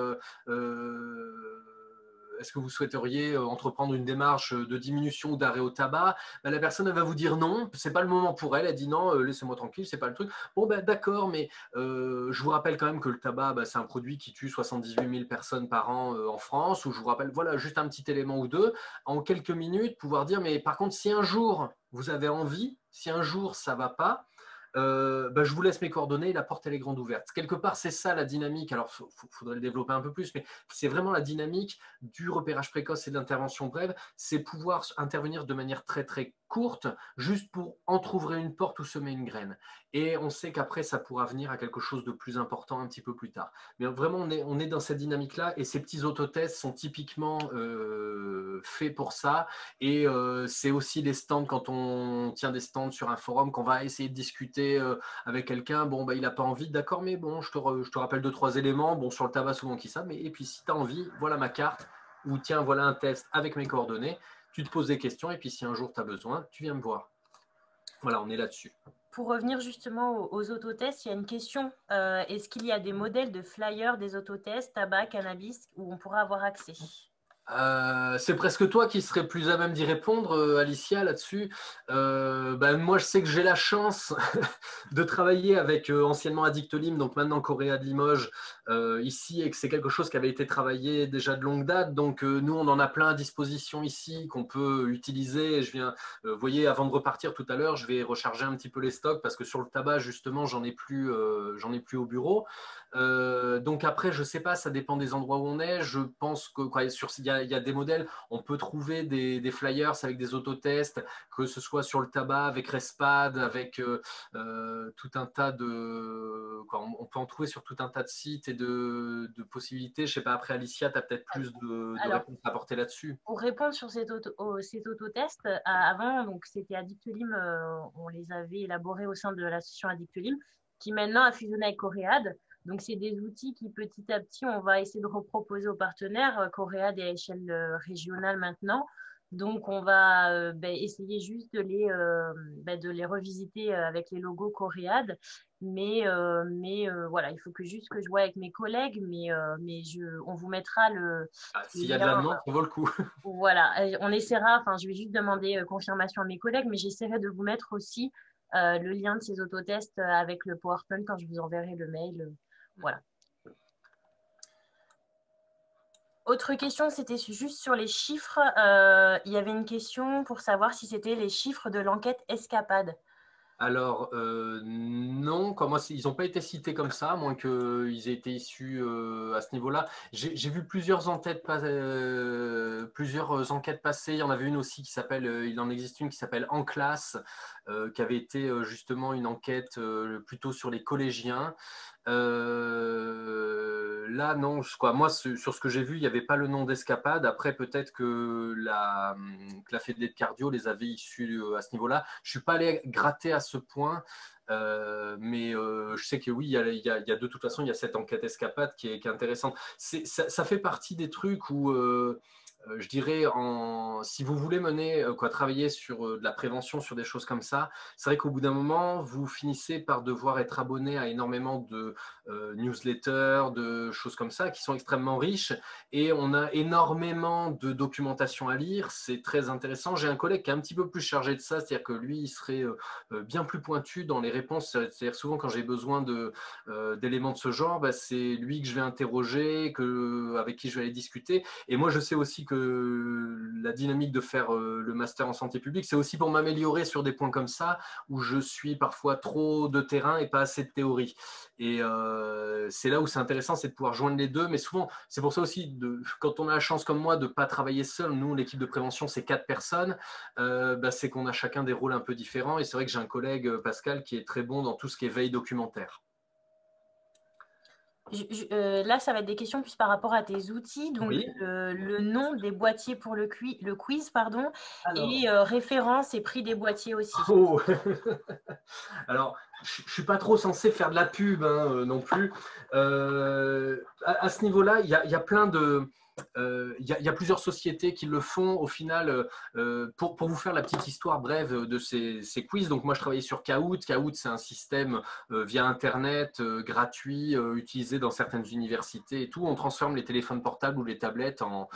entreprendre une démarche de diminution ou d'arrêt au tabac? Ben, la personne elle va vous dire non, c'est pas le moment pour elle. Elle dit non, laissez-moi tranquille, c'est pas le truc. Bon ben d'accord, mais je vous rappelle quand même que le tabac, c'est un produit qui tue 78 000 personnes par an en France. Ou je vous rappelle, voilà, juste un petit élément ou deux, en quelques minutes, pouvoir dire mais par contre, si un jour vous avez envie, si un jour ça va pas, je vous laisse mes coordonnées, la porte elle est grande ouverte. Quelque part, c'est ça la dynamique. Alors, faudrait le développer un peu plus, mais c'est vraiment la dynamique du repérage précoce et de l'intervention brève. C'est pouvoir intervenir de manière très courte, juste pour entrouvrir une porte ou semer une graine. Et on sait qu'après, ça pourra venir à quelque chose de plus important un petit peu plus tard. Mais vraiment, on est dans cette dynamique-là, et ces petits autotests sont typiquement faits pour ça. Et c'est aussi les stands, quand on tient des stands sur un forum, qu'on va essayer de discuter avec quelqu'un. Bon, il n'a pas envie, d'accord, mais bon, je te rappelle 2-3 éléments. Bon, sur le tabac, souvent qui savent, mais et puis si tu as envie, voilà ma carte, ou tiens, voilà un test avec mes coordonnées. Tu te poses des questions, et puis si un jour tu as besoin, tu viens me voir. Voilà, on est là-dessus. Pour revenir justement aux autotests, il y a une question. Est-ce qu'il y a des modèles de flyers des autotests, tabac, cannabis, où on pourra avoir accès? C'est presque toi qui serais plus à même d'y répondre, Alicia, là-dessus. Moi, je sais que j'ai la chance de travailler avec anciennement Addictolim, donc maintenant Coréa de Limoges, ici, et que c'est quelque chose qui avait été travaillé déjà de longue date. Donc, nous, on en a plein à disposition ici qu'on peut utiliser. Vous voyez, avant de repartir tout à l'heure, je vais recharger un petit peu les stocks parce que sur le tabac, justement, j'en ai plus au bureau. Donc après, je sais pas, ça dépend des endroits où on est. Je pense que il y a des modèles, on peut trouver des flyers avec des autotests, que ce soit sur le tabac, avec Respad, avec tout un tas on peut en trouver sur tout un tas de sites et de possibilités. Je sais pas, après Alicia, tu as peut-être plus de réponses à apporter là-dessus. Pour répondre sur cet autotest, avant, donc c'était Addictolim, on les avait élaborés au sein de l'association Addictolim, qui maintenant a fusionné avec Coréade. Donc, c'est des outils qui, petit à petit, on va essayer de reproposer aux partenaires. Coréade est à échelle régionale maintenant. Donc, on va essayer juste de les revisiter avec les logos Coréade. Mais voilà, il faut juste que je vois avec mes collègues. On vous mettra le S'il y a de la lien. demande, ça vaut le coup. Voilà, on essaiera, enfin, je vais juste demander confirmation à mes collègues, mais j'essaierai de vous mettre aussi le lien de ces autotests avec le PowerPoint quand je vous enverrai le mail. Voilà. Autre question, c'était juste sur les chiffres. Il y avait une question pour savoir si c'était les chiffres de l'enquête Escapade. Alors, non, comme moi, ils n'ont pas été cités comme ça, à moins qu'ils aient été issus à ce niveau-là. J'ai vu plusieurs enquêtes passées. Il y en avait une aussi qui s'appelle, il en existe une qui s'appelle En classe, qui avait été justement une enquête plutôt sur les collégiens. Là, non, moi, sur ce que j'ai vu, il n'y avait pas le nom d'Escapade. Après, peut-être que la Fédé de cardio les avait issus à ce niveau-là. Je ne suis pas allé gratter à ce point, mais je sais que oui, il y a de toute façon, il y a cette enquête Escapade qui est intéressante. Ça fait partie des trucs où je dirais, si vous voulez travailler sur de la prévention, sur des choses comme ça, c'est vrai qu'au bout d'un moment, vous finissez par devoir être abonné à énormément de newsletters, de choses comme ça, qui sont extrêmement riches. Et on a énormément de documentation à lire. C'est très intéressant. J'ai un collègue qui est un petit peu plus chargé de ça, c'est-à-dire que lui, il serait bien plus pointu dans les réponses. C'est-à-dire souvent, quand j'ai besoin d'éléments de ce genre, bah, c'est lui que je vais interroger, avec qui je vais aller discuter. Et moi, je sais aussi que la dynamique de faire le master en santé publique, c'est aussi pour m'améliorer sur des points comme ça, où je suis parfois trop de terrain et pas assez de théorie. Et c'est là où c'est intéressant, c'est de pouvoir joindre les deux. Mais souvent, c'est pour ça aussi, quand on a la chance comme moi de ne pas travailler seul, nous, l'équipe de prévention, c'est 4 personnes, c'est qu'on a chacun des rôles un peu différents. Et c'est vrai que j'ai un collègue, Pascal, qui est très bon dans tout ce qui est veille documentaire. Là, ça va être des questions plus par rapport à tes outils. Donc, Oui. le nom des boîtiers pour le quiz, pardon, Alors. et référence et prix des boîtiers aussi. Oh. Alors, je ne suis pas trop censé faire de la pub non plus. À ce niveau-là, il y a plein de... Il y a plusieurs sociétés qui le font au final. Pour vous faire la petite histoire brève de ces quiz, donc moi je travaillais sur Kahoot. Kahoot, c'est un système via Internet gratuit utilisé dans certaines universités et tout. On transforme les téléphones portables ou les tablettes en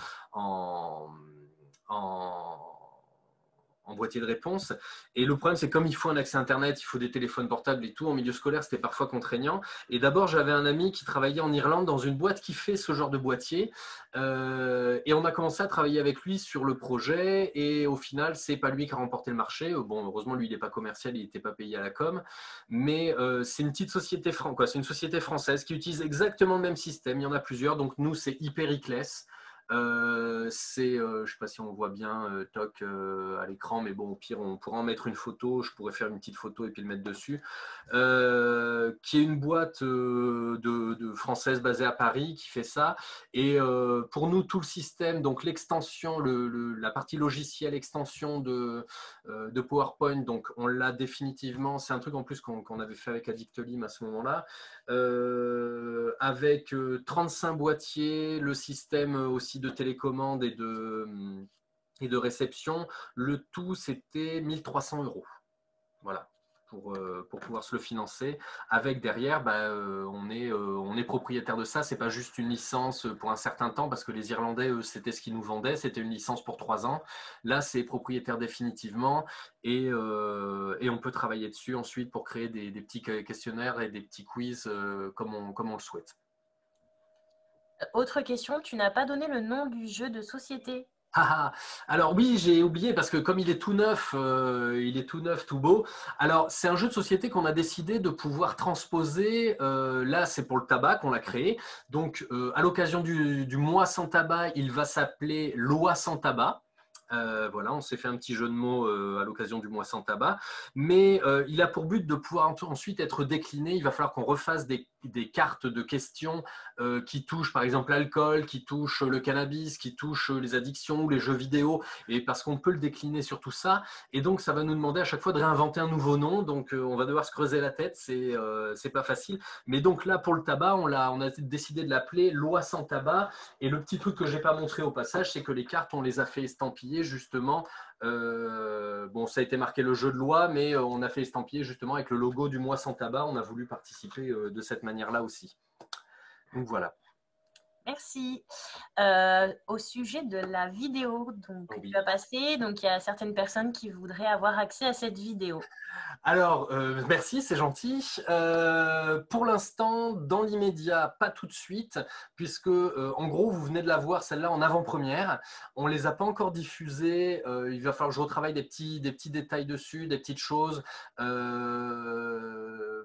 boîtier de réponse. Et le problème, c'est comme il faut un accès Internet, il faut des téléphones portables et tout, en milieu scolaire, c'était parfois contraignant. Et d'abord, j'avais un ami qui travaillait en Irlande dans une boîte qui fait ce genre de boîtier. Et on a commencé à travailler avec lui sur le projet. Et au final, c'est pas lui qui a remporté le marché. Bon, heureusement, lui, il n'est pas commercial, il n'était pas payé à la com. Mais c'est une petite société c'est une société française qui utilise exactement le même système. Il y en a plusieurs. Donc, nous, c'est Hypericless. Je ne sais pas si on voit bien TOC à l'écran, mais bon, au pire, on pourra en mettre une photo. Je pourrais faire une petite photo et puis le mettre dessus. Qui est une boîte de française basée à Paris qui fait ça. Et pour nous, tout le système, donc l'extension, la partie logicielle, extension de PowerPoint, donc on l'a définitivement. C'est un truc en plus qu'on avait fait avec Addictolim à ce moment-là. Avec 35 boîtiers, le système aussi de télécommande et de réception. Le tout, c'était 1 300 €. Voilà, pour pouvoir se le financer. Avec derrière, on est propriétaire de ça. Ce n'est pas juste une licence pour un certain temps, parce que les Irlandais, eux, c'était ce qu'ils nous vendaient. C'était une licence pour 3 ans. Là, c'est propriétaire définitivement. Et on peut travailler dessus ensuite pour créer des petits questionnaires et des petits quiz comme on le souhaite. Autre question, tu n'as pas donné le nom du jeu de société. Alors oui, j'ai oublié parce que comme il est tout neuf, tout beau. Alors c'est un jeu de société qu'on a décidé de pouvoir transposer. Là, c'est pour le tabac qu'on l'a créé. Donc à l'occasion du mois sans tabac, il va s'appeler Loi sans tabac. Voilà, on s'est fait un petit jeu de mots à l'occasion du mois sans tabac, mais il a pour but de pouvoir ensuite être décliné. Il va falloir qu'on refasse des cartes de questions qui touchent par exemple l'alcool, qui touchent le cannabis, qui touchent les addictions ou les jeux vidéo, et parce qu'on peut le décliner sur tout ça. Et donc ça va nous demander à chaque fois de réinventer un nouveau nom, donc on va devoir se creuser la tête, c'est pas facile. Mais donc là pour le tabac, on a décidé de l'appeler Loi sans tabac. Et le petit truc que j'ai pas montré au passage, c'est que les cartes, on les a fait estampiller justement. Bon, ça a été marqué le jeu de loi, mais on a fait estampiller justement avec le logo du mois sans tabac. On a voulu participer de cette manière-là aussi. Donc voilà. Merci. Au sujet de la vidéo que Oui. tu as passée, donc il y a certaines personnes qui voudraient avoir accès à cette vidéo. Alors, merci, c'est gentil. Pour l'instant, dans l'immédiat, pas tout de suite, puisque en gros, vous venez de la voir, celle-là, en avant-première. On ne les a pas encore diffusées. Il va falloir que je retravaille des petits détails dessus, des petites choses.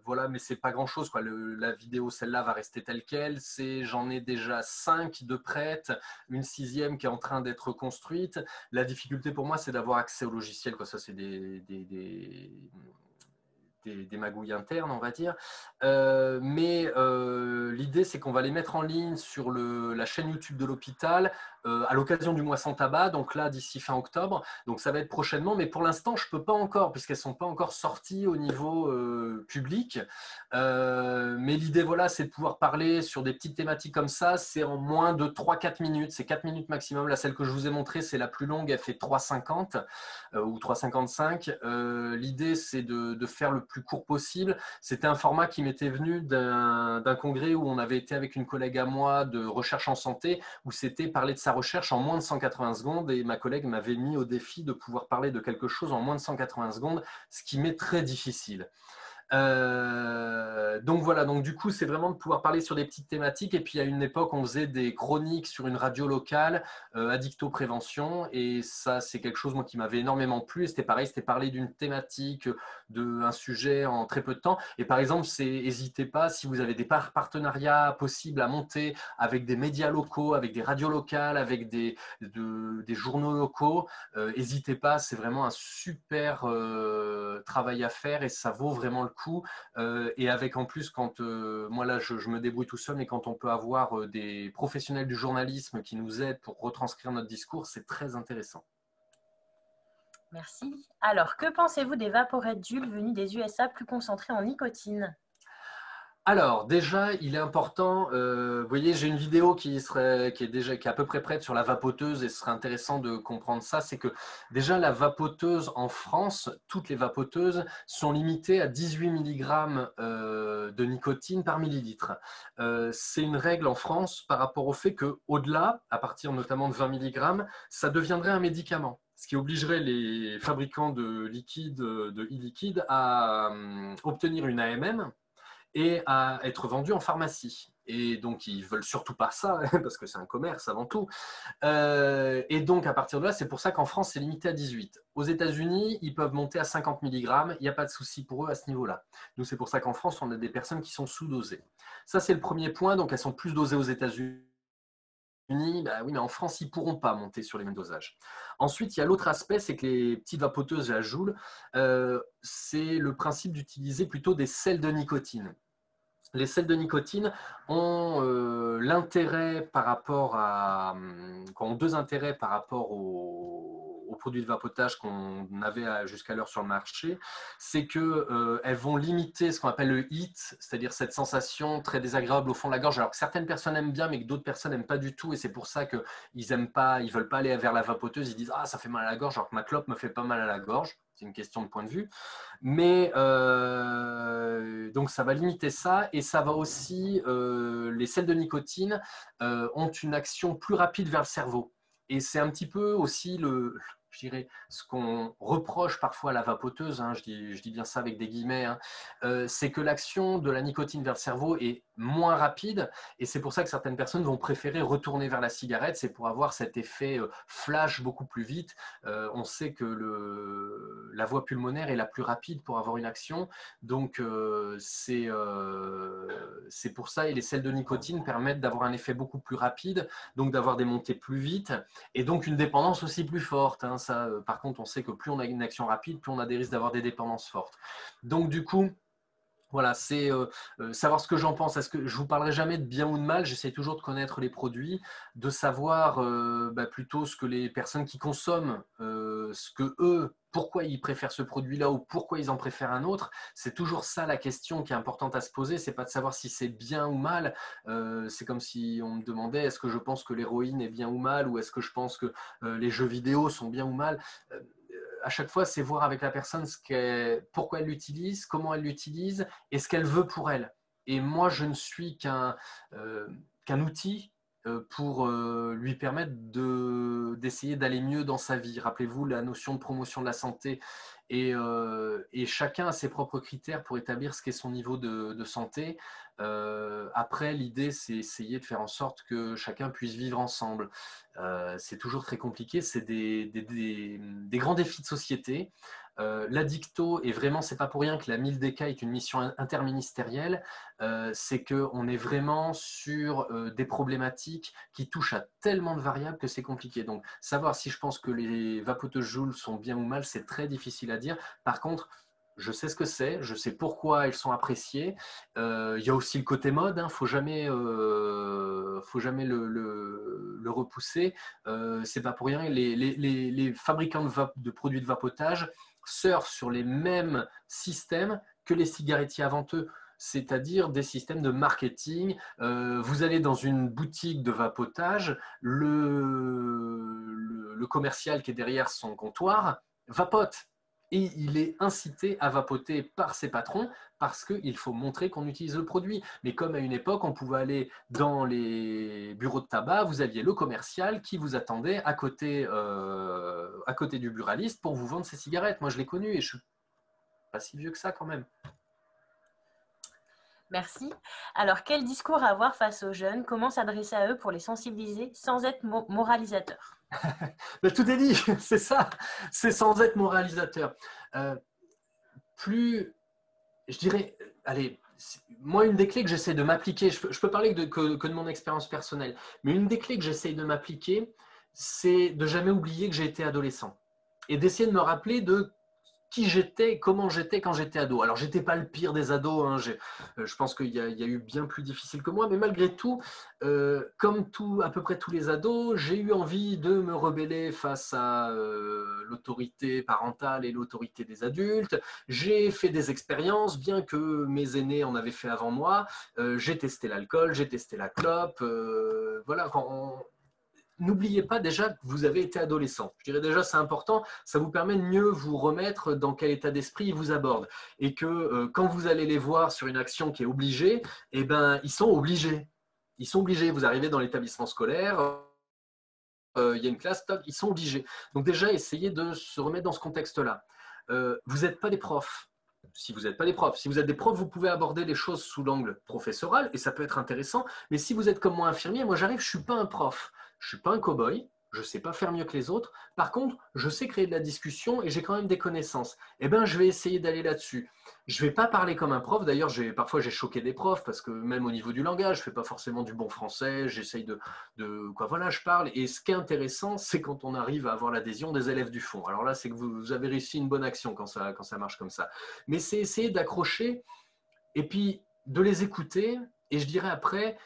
Voilà, mais c'est pas grand-chose, quoi. La vidéo, celle-là, va rester telle quelle. J'en ai déjà 5 de prêtes, une 6e qui est en train d'être construite. La difficulté pour moi, c'est d'avoir accès au logiciel, quoi. Ça, c'est des magouilles internes, on va dire. Mais l'idée, c'est qu'on va les mettre en ligne sur la chaîne YouTube de l'hôpital à l'occasion du mois sans tabac, donc là, d'ici fin octobre. Donc ça va être prochainement, mais pour l'instant, je ne peux pas encore, puisqu'elles ne sont pas encore sorties au niveau public. Mais l'idée, voilà, c'est de pouvoir parler sur des petites thématiques comme ça. C'est en moins de 3-4 minutes. C'est 4 minutes maximum. Là, celle que je vous ai montrée, c'est la plus longue. Elle fait 3,50 ou 3,55. L'idée, c'est de faire le plus court possible. C'était un format qui m'était venu d'un congrès où on avait été avec une collègue à moi de recherche en santé, où c'était parler de sa recherche en moins de 180 secondes. Et ma collègue m'avait mis au défi de pouvoir parler de quelque chose en moins de 180 secondes, ce qui m'est très difficile. Donc voilà, donc du coup, c'est vraiment de pouvoir parler sur des petites thématiques. Et puis, à une époque, on faisait des chroniques sur une radio locale, addicto-prévention. Et ça, c'est quelque chose, moi, qui m'avait énormément plu. Et c'était pareil, c'était parler d'une thématique, d'un sujet en très peu de temps. Et par exemple, n'hésitez pas, si vous avez des partenariats possibles à monter avec des médias locaux, avec des radios locales, avec des journaux locaux, n'hésitez pas, c'est vraiment un super travail à faire et ça vaut vraiment le coup. Et avec en plus, quand moi là je me débrouille tout seul, mais quand on peut avoir des professionnels du journalisme qui nous aident pour retranscrire notre discours, c'est très intéressant. Merci. Alors, que pensez-vous des vaporettes Jules venus des USA plus concentrés en nicotine? Alors, déjà, il est important, vous voyez, j'ai une vidéo qui est à peu près prête sur la vapoteuse et ce serait intéressant de comprendre ça. C'est que déjà, la vapoteuse en France, toutes les vapoteuses sont limitées à 18 mg de nicotine par millilitre. C'est une règle en France par rapport au fait qu'au-delà, à partir notamment de 20 mg, ça deviendrait un médicament. Ce qui obligerait les fabricants de liquide, de e-liquide à obtenir une AMM et à être vendu en pharmacie. Et donc, ils ne veulent surtout pas ça, parce que c'est un commerce avant tout. Et donc, à partir de là, c'est pour ça qu'en France, c'est limité à 18. Aux États-Unis, ils peuvent monter à 50 mg. Il n'y a pas de souci pour eux à ce niveau-là. Nous, c'est pour ça qu'en France, on a des personnes qui sont sous-dosées. Ça, c'est le premier point. Donc, elles sont plus dosées aux États-Unis. Bah oui, mais en France, ils ne pourront pas monter sur les mêmes dosages. Ensuite, il y a l'autre aspect, c'est que les petites vapoteuses à Joule, c'est le principe d'utiliser plutôt des sels de nicotine. Les sels de nicotine ont l'intérêt par rapport à, ont deux intérêts par rapport aux produits de vapotage qu'on avait jusqu'alors sur le marché. C'est qu'elles vont limiter ce qu'on appelle le hit, c'est-à-dire cette sensation très désagréable au fond de la gorge, alors que certaines personnes aiment bien, mais que d'autres personnes n'aiment pas du tout. Et c'est pour ça qu'ils aiment pas, ils veulent pas aller vers la vapoteuse. Ils disent ah ça fait mal à la gorge, alors que ma clope me fait pas mal à la gorge. C'est une question de point de vue. Mais donc ça va limiter ça et ça va aussi, les sels de nicotine ont une action plus rapide vers le cerveau. Et c'est un petit peu aussi je dirais, ce qu'on reproche parfois à la vapoteuse, hein, je dis bien ça avec des guillemets, hein, c'est que l'action de la nicotine vers le cerveau est moins rapide et c'est pour ça que certaines personnes vont préférer retourner vers la cigarette, c'est pour avoir cet effet flash beaucoup plus vite. On sait que la voie pulmonaire est la plus rapide pour avoir une action, donc c'est pour ça et les sels de nicotine permettent d'avoir un effet beaucoup plus rapide, donc d'avoir des montées plus vite et donc une dépendance aussi plus forte, hein. Ça, par contre, on sait que plus on a une action rapide, plus on a des risques d'avoir des dépendances fortes. Donc du coup, voilà, c'est savoir ce que j'en pense. Est-ce que je vous parlerai jamais de bien ou de mal? J'essaie toujours de connaître les produits, de savoir plutôt ce que les personnes qui consomment, ce que eux, pourquoi ils préfèrent ce produit-là ou pourquoi ils en préfèrent un autre. C'est toujours ça la question qui est importante à se poser. C'est pas de savoir si c'est bien ou mal. C'est comme si on me demandait est-ce que je pense que l'héroïne est bien ou mal ou est-ce que je pense que les jeux vidéo sont bien ou mal. À chaque fois, c'est voir avec la personne pourquoi elle l'utilise, comment elle l'utilise et ce qu'elle veut pour elle. Et moi, je ne suis qu'un outil pour lui permettre d'essayer d'aller mieux dans sa vie. Rappelez-vous la notion de promotion de la santé. Et chacun a ses propres critères pour établir ce qu'est son niveau de santé. Après, l'idée, c'est essayer de faire en sorte que chacun puisse vivre ensemble. C'est toujours très compliqué, c'est des grands défis de société. L'Addicto, et vraiment, c'est pas pour rien que la 1000DK est une mission interministérielle, c'est qu'on est vraiment sur des problématiques qui touchent à tellement de variables que c'est compliqué. Donc, savoir si je pense que les vapoteuses Joule sont bien ou mal, c'est très difficile à dire. Par contre, je sais ce que c'est, je sais pourquoi elles sont appréciées. Il y a aussi le côté mode, il ne faut jamais le repousser. C'est pas pour rien, les fabricants de produits de vapotage surfent sur les mêmes systèmes que les cigarettiers avant eux, c'est-à-dire des systèmes de marketing. Vous allez dans une boutique de vapotage, le commercial qui est derrière son comptoir vapote. Et il est incité à vapoter par ses patrons parce qu'il faut montrer qu'on utilise le produit. Mais comme à une époque, on pouvait aller dans les bureaux de tabac, vous aviez le commercial qui vous attendait à côté du buraliste pour vous vendre ses cigarettes. Moi, je l'ai connu et je ne suis pas si vieux que ça quand même. Merci. Alors, quel discours avoir face aux jeunes? Comment s'adresser à eux pour les sensibiliser sans être moralisateur? Tout est dit, c'est ça, c'est sans être moralisateur. Je dirais, allez, moi, une des clés que j'essaie de m'appliquer, je peux parler que de mon expérience personnelle, mais une des clés que j'essaie de m'appliquer, c'est de jamais oublier que j'ai été adolescent et d'essayer de me rappeler de qui j'étais, comment j'étais quand j'étais ado. Alors, j'étais pas le pire des ados, hein. Je pense qu'il y a eu bien plus difficile que moi, mais malgré tout, comme à peu près tous les ados, j'ai eu envie de me rebeller face à l'autorité parentale et l'autorité des adultes. J'ai fait des expériences, bien que mes aînés en avaient fait avant moi. J'ai testé l'alcool, j'ai testé la clope. Voilà, n'oubliez pas déjà que vous avez été adolescent. Je dirais déjà c'est important, ça vous permet de mieux vous remettre dans quel état d'esprit ils vous abordent. Et que quand vous allez les voir sur une action qui est obligée, eh ben, ils sont obligés. Ils sont obligés. Vous arrivez dans l'établissement scolaire, il y a une classe, ils sont obligés. Donc déjà, essayez de se remettre dans ce contexte-là. Vous n'êtes pas des profs. Si vous n'êtes pas des profs, si vous êtes des profs, vous pouvez aborder les choses sous l'angle professoral et ça peut être intéressant. Mais si vous êtes comme moi infirmier, moi j'arrive, je ne suis pas un prof, je ne suis pas un cow-boy, je ne sais pas faire mieux que les autres. Par contre, je sais créer de la discussion et j'ai quand même des connaissances. Eh bien, je vais essayer d'aller là-dessus. Je ne vais pas parler comme un prof. D'ailleurs, parfois j'ai choqué des profs parce que même au niveau du langage, je ne fais pas forcément du bon français. J'essaye voilà, je parle. Et ce qui est intéressant, c'est quand on arrive à avoir l'adhésion des élèves du fond. Alors là, c'est que vous avez réussi une bonne action quand ça marche comme ça. Mais c'est essayer d'accrocher et puis de les écouter. Et je dirais après,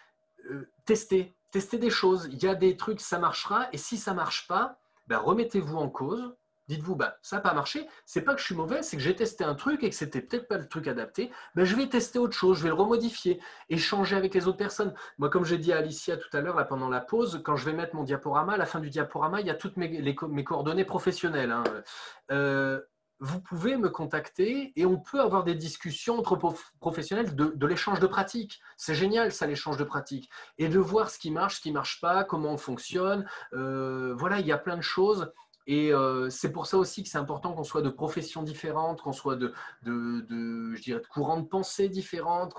tester des choses. Il y a des trucs, ça marchera. Et si ça ne marche pas, ben, remettez-vous en cause. Dites-vous, ben, ça n'a pas marché. C'est pas que je suis mauvais, c'est que j'ai testé un truc et que c'était peut-être pas le truc adapté. Ben, je vais tester autre chose, je vais le remodifier, échanger avec les autres personnes. Moi, comme j'ai dit à Alicia tout à l'heure, là, pendant la pause, quand je vais mettre mon diaporama, à la fin du diaporama, il y a toutes mes coordonnées professionnelles. Hein. Vous pouvez me contacter et on peut avoir des discussions entre professionnels de l'échange de pratiques. C'est génial, ça, l'échange de pratiques. Et de voir ce qui marche pas, comment on fonctionne. Voilà, il y a plein de choses. Et c'est pour ça aussi que c'est important qu'on soit de professions différentes, qu'on soit je dirais, de courants de pensée différentes,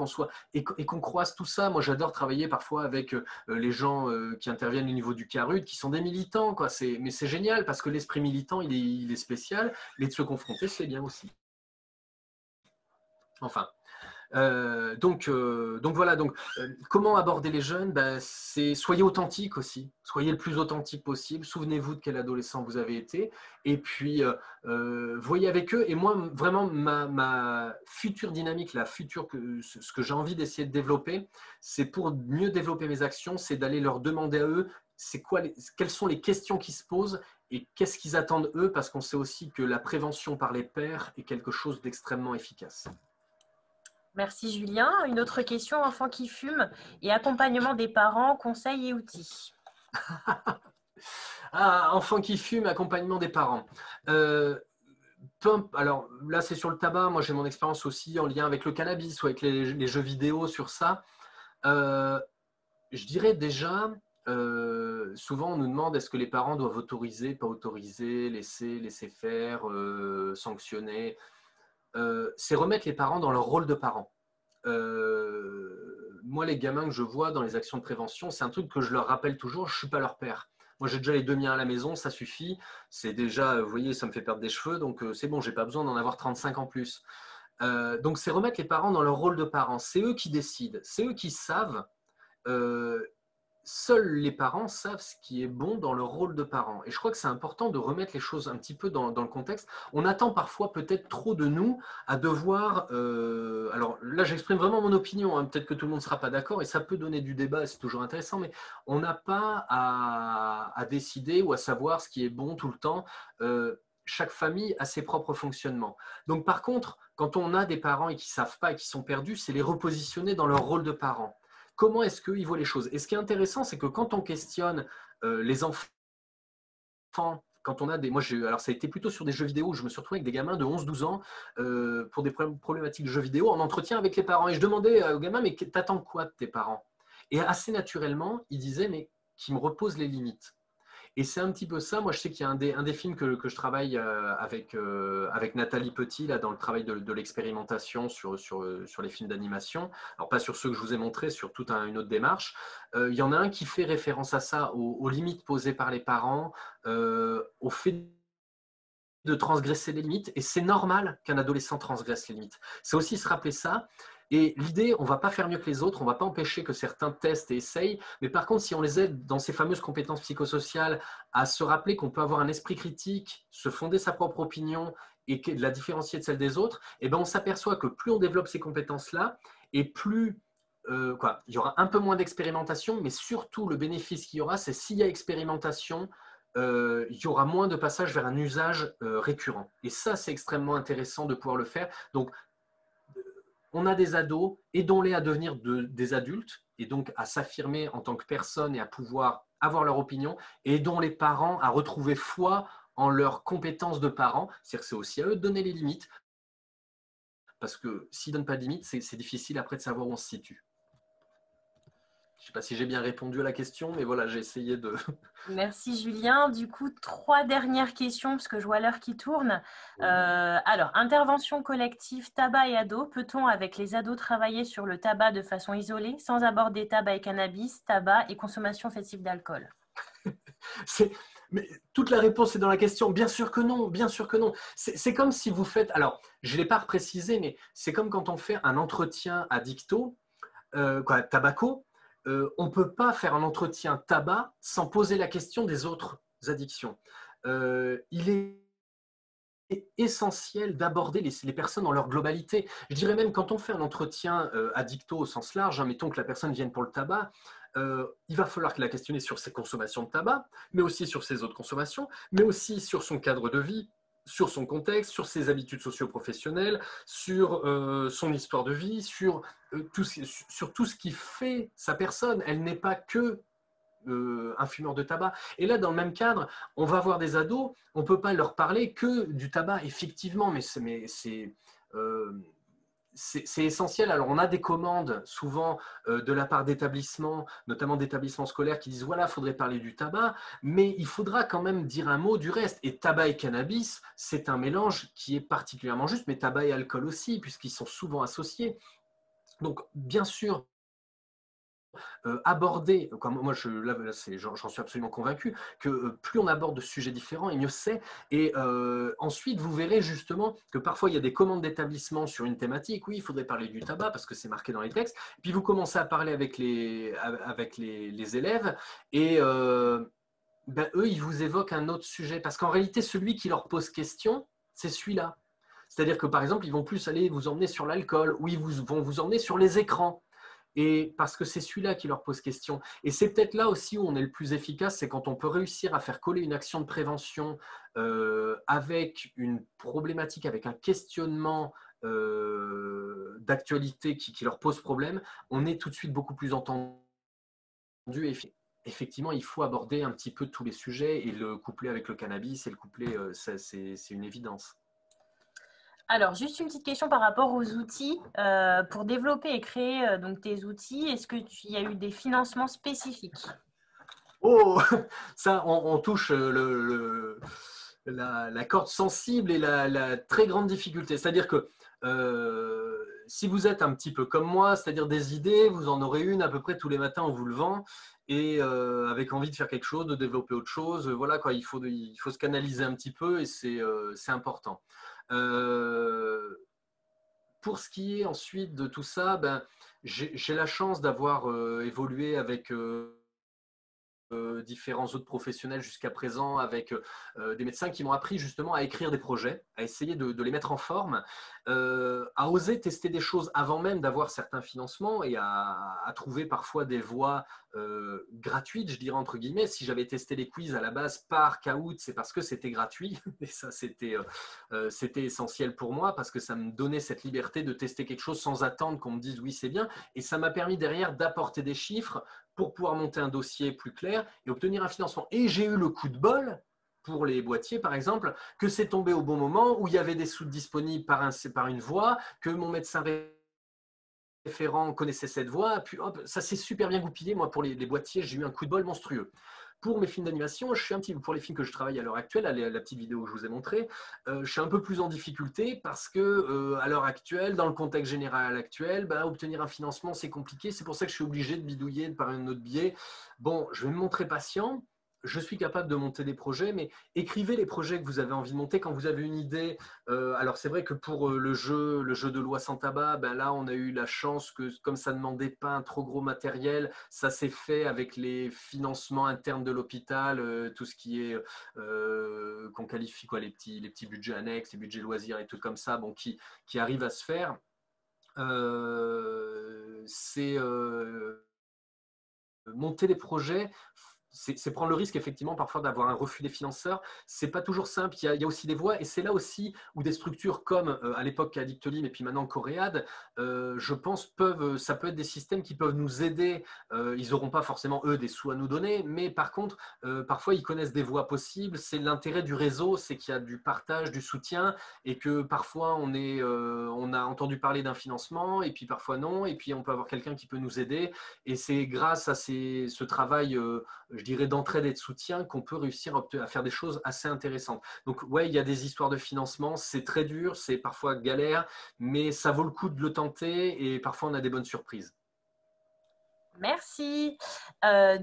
et qu'on croise tout ça. Moi, j'adore travailler parfois avec les gens qui interviennent au niveau du CARUD, qui sont des militants, quoi. Mais c'est génial parce que l'esprit militant, il est spécial, mais de se confronter, c'est bien aussi. Enfin. Donc voilà, comment aborder les jeunes? C'est soyez authentique aussi, soyez le plus authentique possible, souvenez-vous de quel adolescent vous avez été et puis voyez avec eux. Et moi vraiment ma future dynamique, ce que j'ai envie d'essayer de développer, c'est pour mieux développer mes actions, c'est d'aller leur demander à eux quelles sont les questions qui se posent et qu'est-ce qu'ils attendent eux, parce qu'on sait aussi que la prévention par les pairs est quelque chose d'extrêmement efficace. Merci Julien. Une autre question, enfants qui fument et accompagnement des parents, conseils et outils. Enfants qui fument, accompagnement des parents. Alors là, c'est sur le tabac. Moi, j'ai mon expérience aussi en lien avec le cannabis ou avec les jeux vidéo sur ça. Je dirais déjà, souvent on nous demande est-ce que les parents doivent autoriser, pas autoriser, laisser faire, sanctionner. C'est remettre les parents dans leur rôle de parents. Moi, les gamins que je vois dans les actions de prévention, c'est un truc que je leur rappelle toujours, je ne suis pas leur père. Moi, j'ai déjà les 2 miens à la maison, ça suffit. C'est déjà, vous voyez, ça me fait perdre des cheveux, donc c'est bon, j'ai pas besoin d'en avoir 35 en plus. Donc, c'est remettre les parents dans leur rôle de parents. C'est eux qui décident, c'est eux qui savent. Euh, Seuls les parents savent ce qui est bon dans leur rôle de parents. Et je crois que c'est important de remettre les choses un petit peu dans le contexte. On attend parfois peut-être trop de nous à devoir... alors là, j'exprime vraiment mon opinion. Hein. Peut-être que tout le monde ne sera pas d'accord et ça peut donner du débat, c'est toujours intéressant, mais on n'a pas à décider ou à savoir ce qui est bon tout le temps. Chaque famille a ses propres fonctionnements. Donc par contre, quand on a des parents et qui ne savent pas et qui sont perdus, c'est les repositionner dans leur rôle de parents. Comment est-ce qu'ils voient les choses? Et ce qui est intéressant, c'est que quand on questionne les enfants, quand on a des... alors ça a été plutôt sur des jeux vidéo, je me suis retrouvé avec des gamins de 11-12 ans pour des problématiques de jeux vidéo en entretien avec les parents. Et je demandais aux gamins, mais t'attends quoi de tes parents? Et assez naturellement, ils disaient, mais qui me reposent les limites. Et c'est un petit peu ça. Moi, je sais qu'il y a un des films que je travaille avec Nathalie Petit, là, dans le travail de l'expérimentation sur les films d'animation. Alors, pas sur ceux que je vous ai montrés, sur toute une autre démarche. Il y en a un qui fait référence à ça, aux limites posées par les parents, au fait de transgresser les limites. Et c'est normal qu'un adolescent transgresse les limites. C'est aussi se rappeler ça. Et l'idée, on ne va pas faire mieux que les autres, on ne va pas empêcher que certains testent et essayent, mais par contre, si on les aide dans ces fameuses compétences psychosociales à se rappeler qu'on peut avoir un esprit critique, se fonder sa propre opinion et de la différencier de celle des autres, eh ben on s'aperçoit que plus on développe ces compétences-là, et plus il y aura un peu moins d'expérimentation, mais surtout le bénéfice qu'il y aura, c'est s'il y a expérimentation, il y aura moins de passages vers un usage récurrent. Et ça, c'est extrêmement intéressant de pouvoir le faire. Donc, on a des ados, aidons-les à devenir des adultes et donc à s'affirmer en tant que personne et à pouvoir avoir leur opinion, et aidons les parents à retrouver foi en leurs compétences de parents. C'est-à-dire que c'est aussi à eux de donner les limites, parce que s'ils ne donnent pas de limites, c'est difficile après de savoir où on se situe. Je ne sais pas si j'ai bien répondu à la question, mais voilà, j'ai essayé de... Merci Julien. Du coup, 3 dernières questions, parce que je vois l'heure qui tourne. Alors, intervention collective tabac et ados. Peut-on, avec les ados, travailler sur le tabac de façon isolée, sans aborder tabac et cannabis, tabac et consommation festive d'alcool? Mais toute la réponse est dans la question. Bien sûr que non, bien sûr que non. C'est comme si vous faites... Alors, je ne l'ai pas précisé, mais c'est comme quand on fait un entretien addicto, tabaco. On ne peut pas faire un entretien tabac sans poser la question des autres addictions. Il est essentiel d'aborder les personnes dans leur globalité. Je dirais même quand on fait un entretien addicto au sens large, hein, mettons que la personne vienne pour le tabac, il va falloir la questionner sur ses consommations de tabac, mais aussi sur ses autres consommations, mais aussi sur son cadre de vie, sur son contexte, sur ses habitudes socio-professionnelles, sur son histoire de vie, sur tout ce qui fait sa personne. Elle n'est pas que un fumeur de tabac. Et là, dans le même cadre, on va voir des ados, on ne peut pas leur parler que du tabac, effectivement, mais c'est essentiel. Alors, on a des commandes souvent de la part d'établissements, notamment d'établissements scolaires, qui disent voilà, il faudrait parler du tabac, mais il faudra quand même dire un mot du reste. Et tabac et cannabis, c'est un mélange qui est particulièrement juste, mais tabac et alcool aussi, puisqu'ils sont souvent associés. Donc, bien sûr, aborder, comme moi j'en suis absolument convaincu, que plus on aborde de sujets différents et mieux c'est. Et ensuite, vous verrez justement que parfois il y a des commandes d'établissement sur une thématique. Oui, il faudrait parler du tabac parce que c'est marqué dans les textes. Puis vous commencez à parler avec les élèves et eux, ils vous évoquent un autre sujet parce qu'en réalité, celui qui leur pose question, c'est celui-là. C'est-à-dire que par exemple, ils vont plus aller vous emmener sur l'alcool ou ils vont vous emmener sur les écrans. Et parce que c'est celui-là qui leur pose question. Et c'est peut-être là aussi où on est le plus efficace, c'est quand on peut réussir à faire coller une action de prévention avec une problématique, avec un questionnement d'actualité qui leur pose problème, on est tout de suite beaucoup plus entendu. Et effectivement, il faut aborder un petit peu tous les sujets et le coupler avec le cannabis et le coupler, c'est une évidence. Alors, juste une petite question par rapport aux outils. Pour développer et créer donc, tes outils, est-ce qu'il y a eu des financements spécifiques? Oh, ça, on touche la corde sensible et la très grande difficulté. C'est-à-dire que si vous êtes un petit peu comme moi, c'est-à-dire des idées, vous en aurez une à peu près tous les matins en vous levant et avec envie de faire quelque chose, de développer autre chose. Voilà quoi, il faut se canaliser un petit peu et c'est important. Pour ce qui est ensuite de tout ça, ben, j'ai la chance d'avoir évolué avec différents autres professionnels jusqu'à présent, avec des médecins qui m'ont appris justement à écrire des projets, à essayer de les mettre en forme, à oser tester des choses avant même d'avoir certains financements et à trouver parfois des voies gratuites, je dirais entre guillemets. Si j'avais testé les quiz à la base par caout, c'est parce que c'était gratuit et ça c'était essentiel pour moi parce que ça me donnait cette liberté de tester quelque chose sans attendre qu'on me dise oui c'est bien, et ça m'a permis derrière d'apporter des chiffres pour pouvoir monter un dossier plus clair et obtenir un financement. Et j'ai eu le coup de bol, pour les boîtiers par exemple, que c'est tombé au bon moment, où il y avait des sous disponibles par une voie, que mon médecin référent connaissait cette voie, puis hop, ça s'est super bien goupillé. Moi, pour les boîtiers, j'ai eu un coup de bol monstrueux. Pour mes films d'animation, pour les films que je travaille à l'heure actuelle, la petite vidéo que je vous ai montrée, je suis un peu plus en difficulté parce que à l'heure actuelle, dans le contexte général actuel, bah, obtenir un financement, c'est compliqué. C'est pour ça que je suis obligé de bidouiller par un autre biais. Bon, je vais me montrer patient. Je suis capable de monter des projets, mais écrivez les projets que vous avez envie de monter quand vous avez une idée. Alors c'est vrai que pour le jeu de loi sans tabac, ben là on a eu la chance que comme ça ne demandait pas un trop gros matériel, ça s'est fait avec les financements internes de l'hôpital, tout ce qui est qu'on qualifie quoi, les petits budgets annexes, les budgets loisirs et tout comme ça, bon, qui arrivent à se faire. C'est monter des projets, c'est prendre le risque effectivement parfois d'avoir un refus des financeurs. C'est pas toujours simple. Il y a aussi des voies, et c'est là aussi où des structures comme à l'époque Addictolim et puis maintenant Coréade, je pense ça peut être des systèmes qui peuvent nous aider. Ils n'auront pas forcément eux des sous à nous donner, mais par contre parfois ils connaissent des voies possibles. C'est l'intérêt du réseau, c'est qu'il y a du partage, du soutien, et que parfois on a entendu parler d'un financement et puis parfois non, et puis on peut avoir quelqu'un qui peut nous aider. Et c'est grâce à ce travail, je dirais, d'entraide et de soutien qu'on peut réussir à faire des choses assez intéressantes. Donc, ouais, il y a des histoires de financement, c'est très dur, c'est parfois galère, mais ça vaut le coup de le tenter et parfois on a des bonnes surprises. Merci.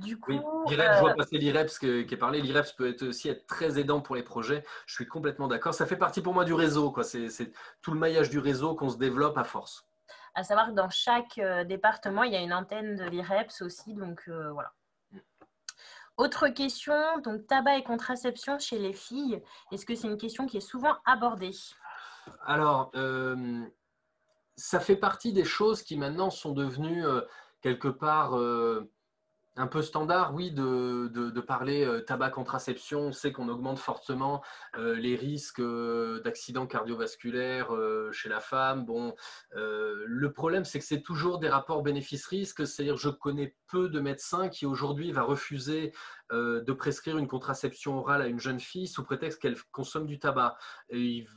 Du Oui, coup, l'IREPS, je vois passer l'IREPS qui est parlé. L'IREPS peut aussi être très aidant pour les projets. Je suis complètement d'accord. Ça fait partie pour moi du réseau, quoi. C'est tout le maillage du réseau qu'on se développe à force. à savoir que dans chaque département, il y a une antenne de l'IREPS aussi. Donc, voilà. Autre question, donc tabac et contraception chez les filles. Est-ce que c'est une question qui est souvent abordée? Alors, ça fait partie des choses qui maintenant sont devenues quelque part un peu standard, oui, de parler tabac, contraception. On sait qu'on augmente fortement les risques d'accidents cardiovasculaires chez la femme. Bon, le problème, c'est que c'est toujours des rapports bénéfices-risques. C'est-à-dire, je connais peu de médecins qui aujourd'hui va refuser de prescrire une contraception orale à une jeune fille sous prétexte qu'elle consomme du tabac. Et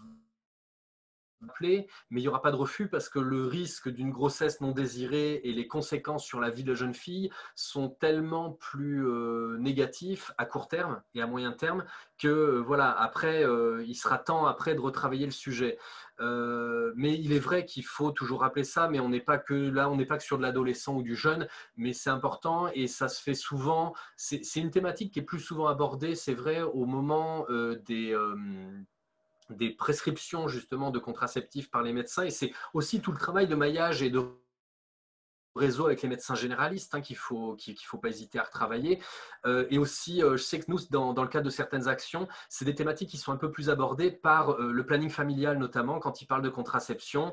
mais il n'y aura pas de refus parce que le risque d'une grossesse non désirée et les conséquences sur la vie de la jeune fille sont tellement plus négatifs à court terme et à moyen terme que voilà, après, il sera temps après de retravailler le sujet. Mais il est vrai qu'il faut toujours rappeler ça, mais on n'est pas que là, on n'est pas que sur de l'adolescent ou du jeune, mais c'est important et ça se fait souvent. C'est une thématique qui est plus souvent abordée, c'est vrai, au moment des prescriptions justement de contraceptifs par les médecins, et c'est aussi tout le travail de maillage et de réseau avec les médecins généralistes qu'il faut pas hésiter à retravailler. Et aussi, je sais que nous, dans le cadre de certaines actions, c'est des thématiques qui sont un peu plus abordées par le planning familial, notamment quand il parle de contraception,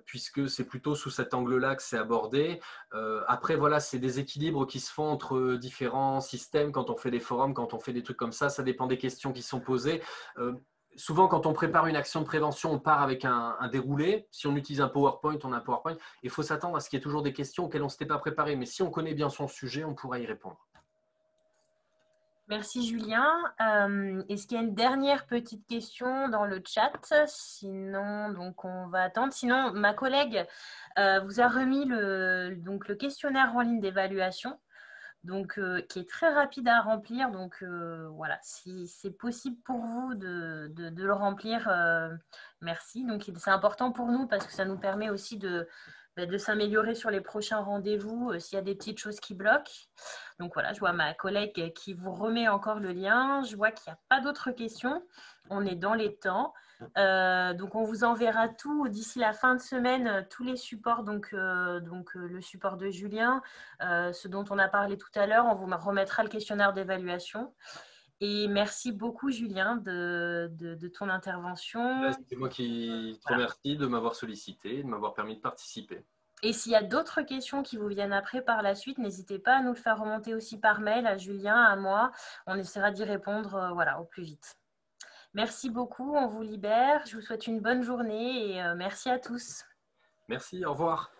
puisque c'est plutôt sous cet angle-là que c'est abordé. Après, voilà, c'est des équilibres qui se font entre différents systèmes quand on fait des forums, quand on fait des trucs comme ça dépend des questions qui sont posées. Souvent, quand on prépare une action de prévention, on part avec un déroulé. Si on utilise un PowerPoint, on a un PowerPoint. Il faut s'attendre à ce qu'il y ait toujours des questions auxquelles on ne s'était pas préparé. Mais si on connaît bien son sujet, on pourra y répondre. Merci Julien. Est-ce qu'il y a une dernière petite question dans le chat? Sinon, donc on va attendre. Sinon, ma collègue vous a remis donc, le questionnaire en ligne d'évaluation. donc qui est très rapide à remplir. Donc voilà, si c'est possible pour vous de le remplir, merci. Donc c'est important pour nous parce que ça nous permet aussi de s'améliorer sur les prochains rendez-vous s'il y a des petites choses qui bloquent. Donc voilà, je vois ma collègue qui vous remet encore le lien. Je vois qu'il n'y a pas d'autres questions. On est dans les temps. Donc on vous enverra tout d'ici la fin de semaine, tous les supports, donc le support de Julien, ce dont on a parlé tout à l'heure. On vous remettra le questionnaire d'évaluation. Et merci beaucoup Julien de ton intervention. C'est moi qui te remercie de m'avoir sollicité, de m'avoir permis de participer. Et s'il y a d'autres questions qui vous viennent après par la suite, n'hésitez pas à nous le faire remonter aussi par mail à Julien, à moi. On essaiera d'y répondre au plus vite. Merci beaucoup, on vous libère. Je vous souhaite une bonne journée et merci à tous. Merci, au revoir.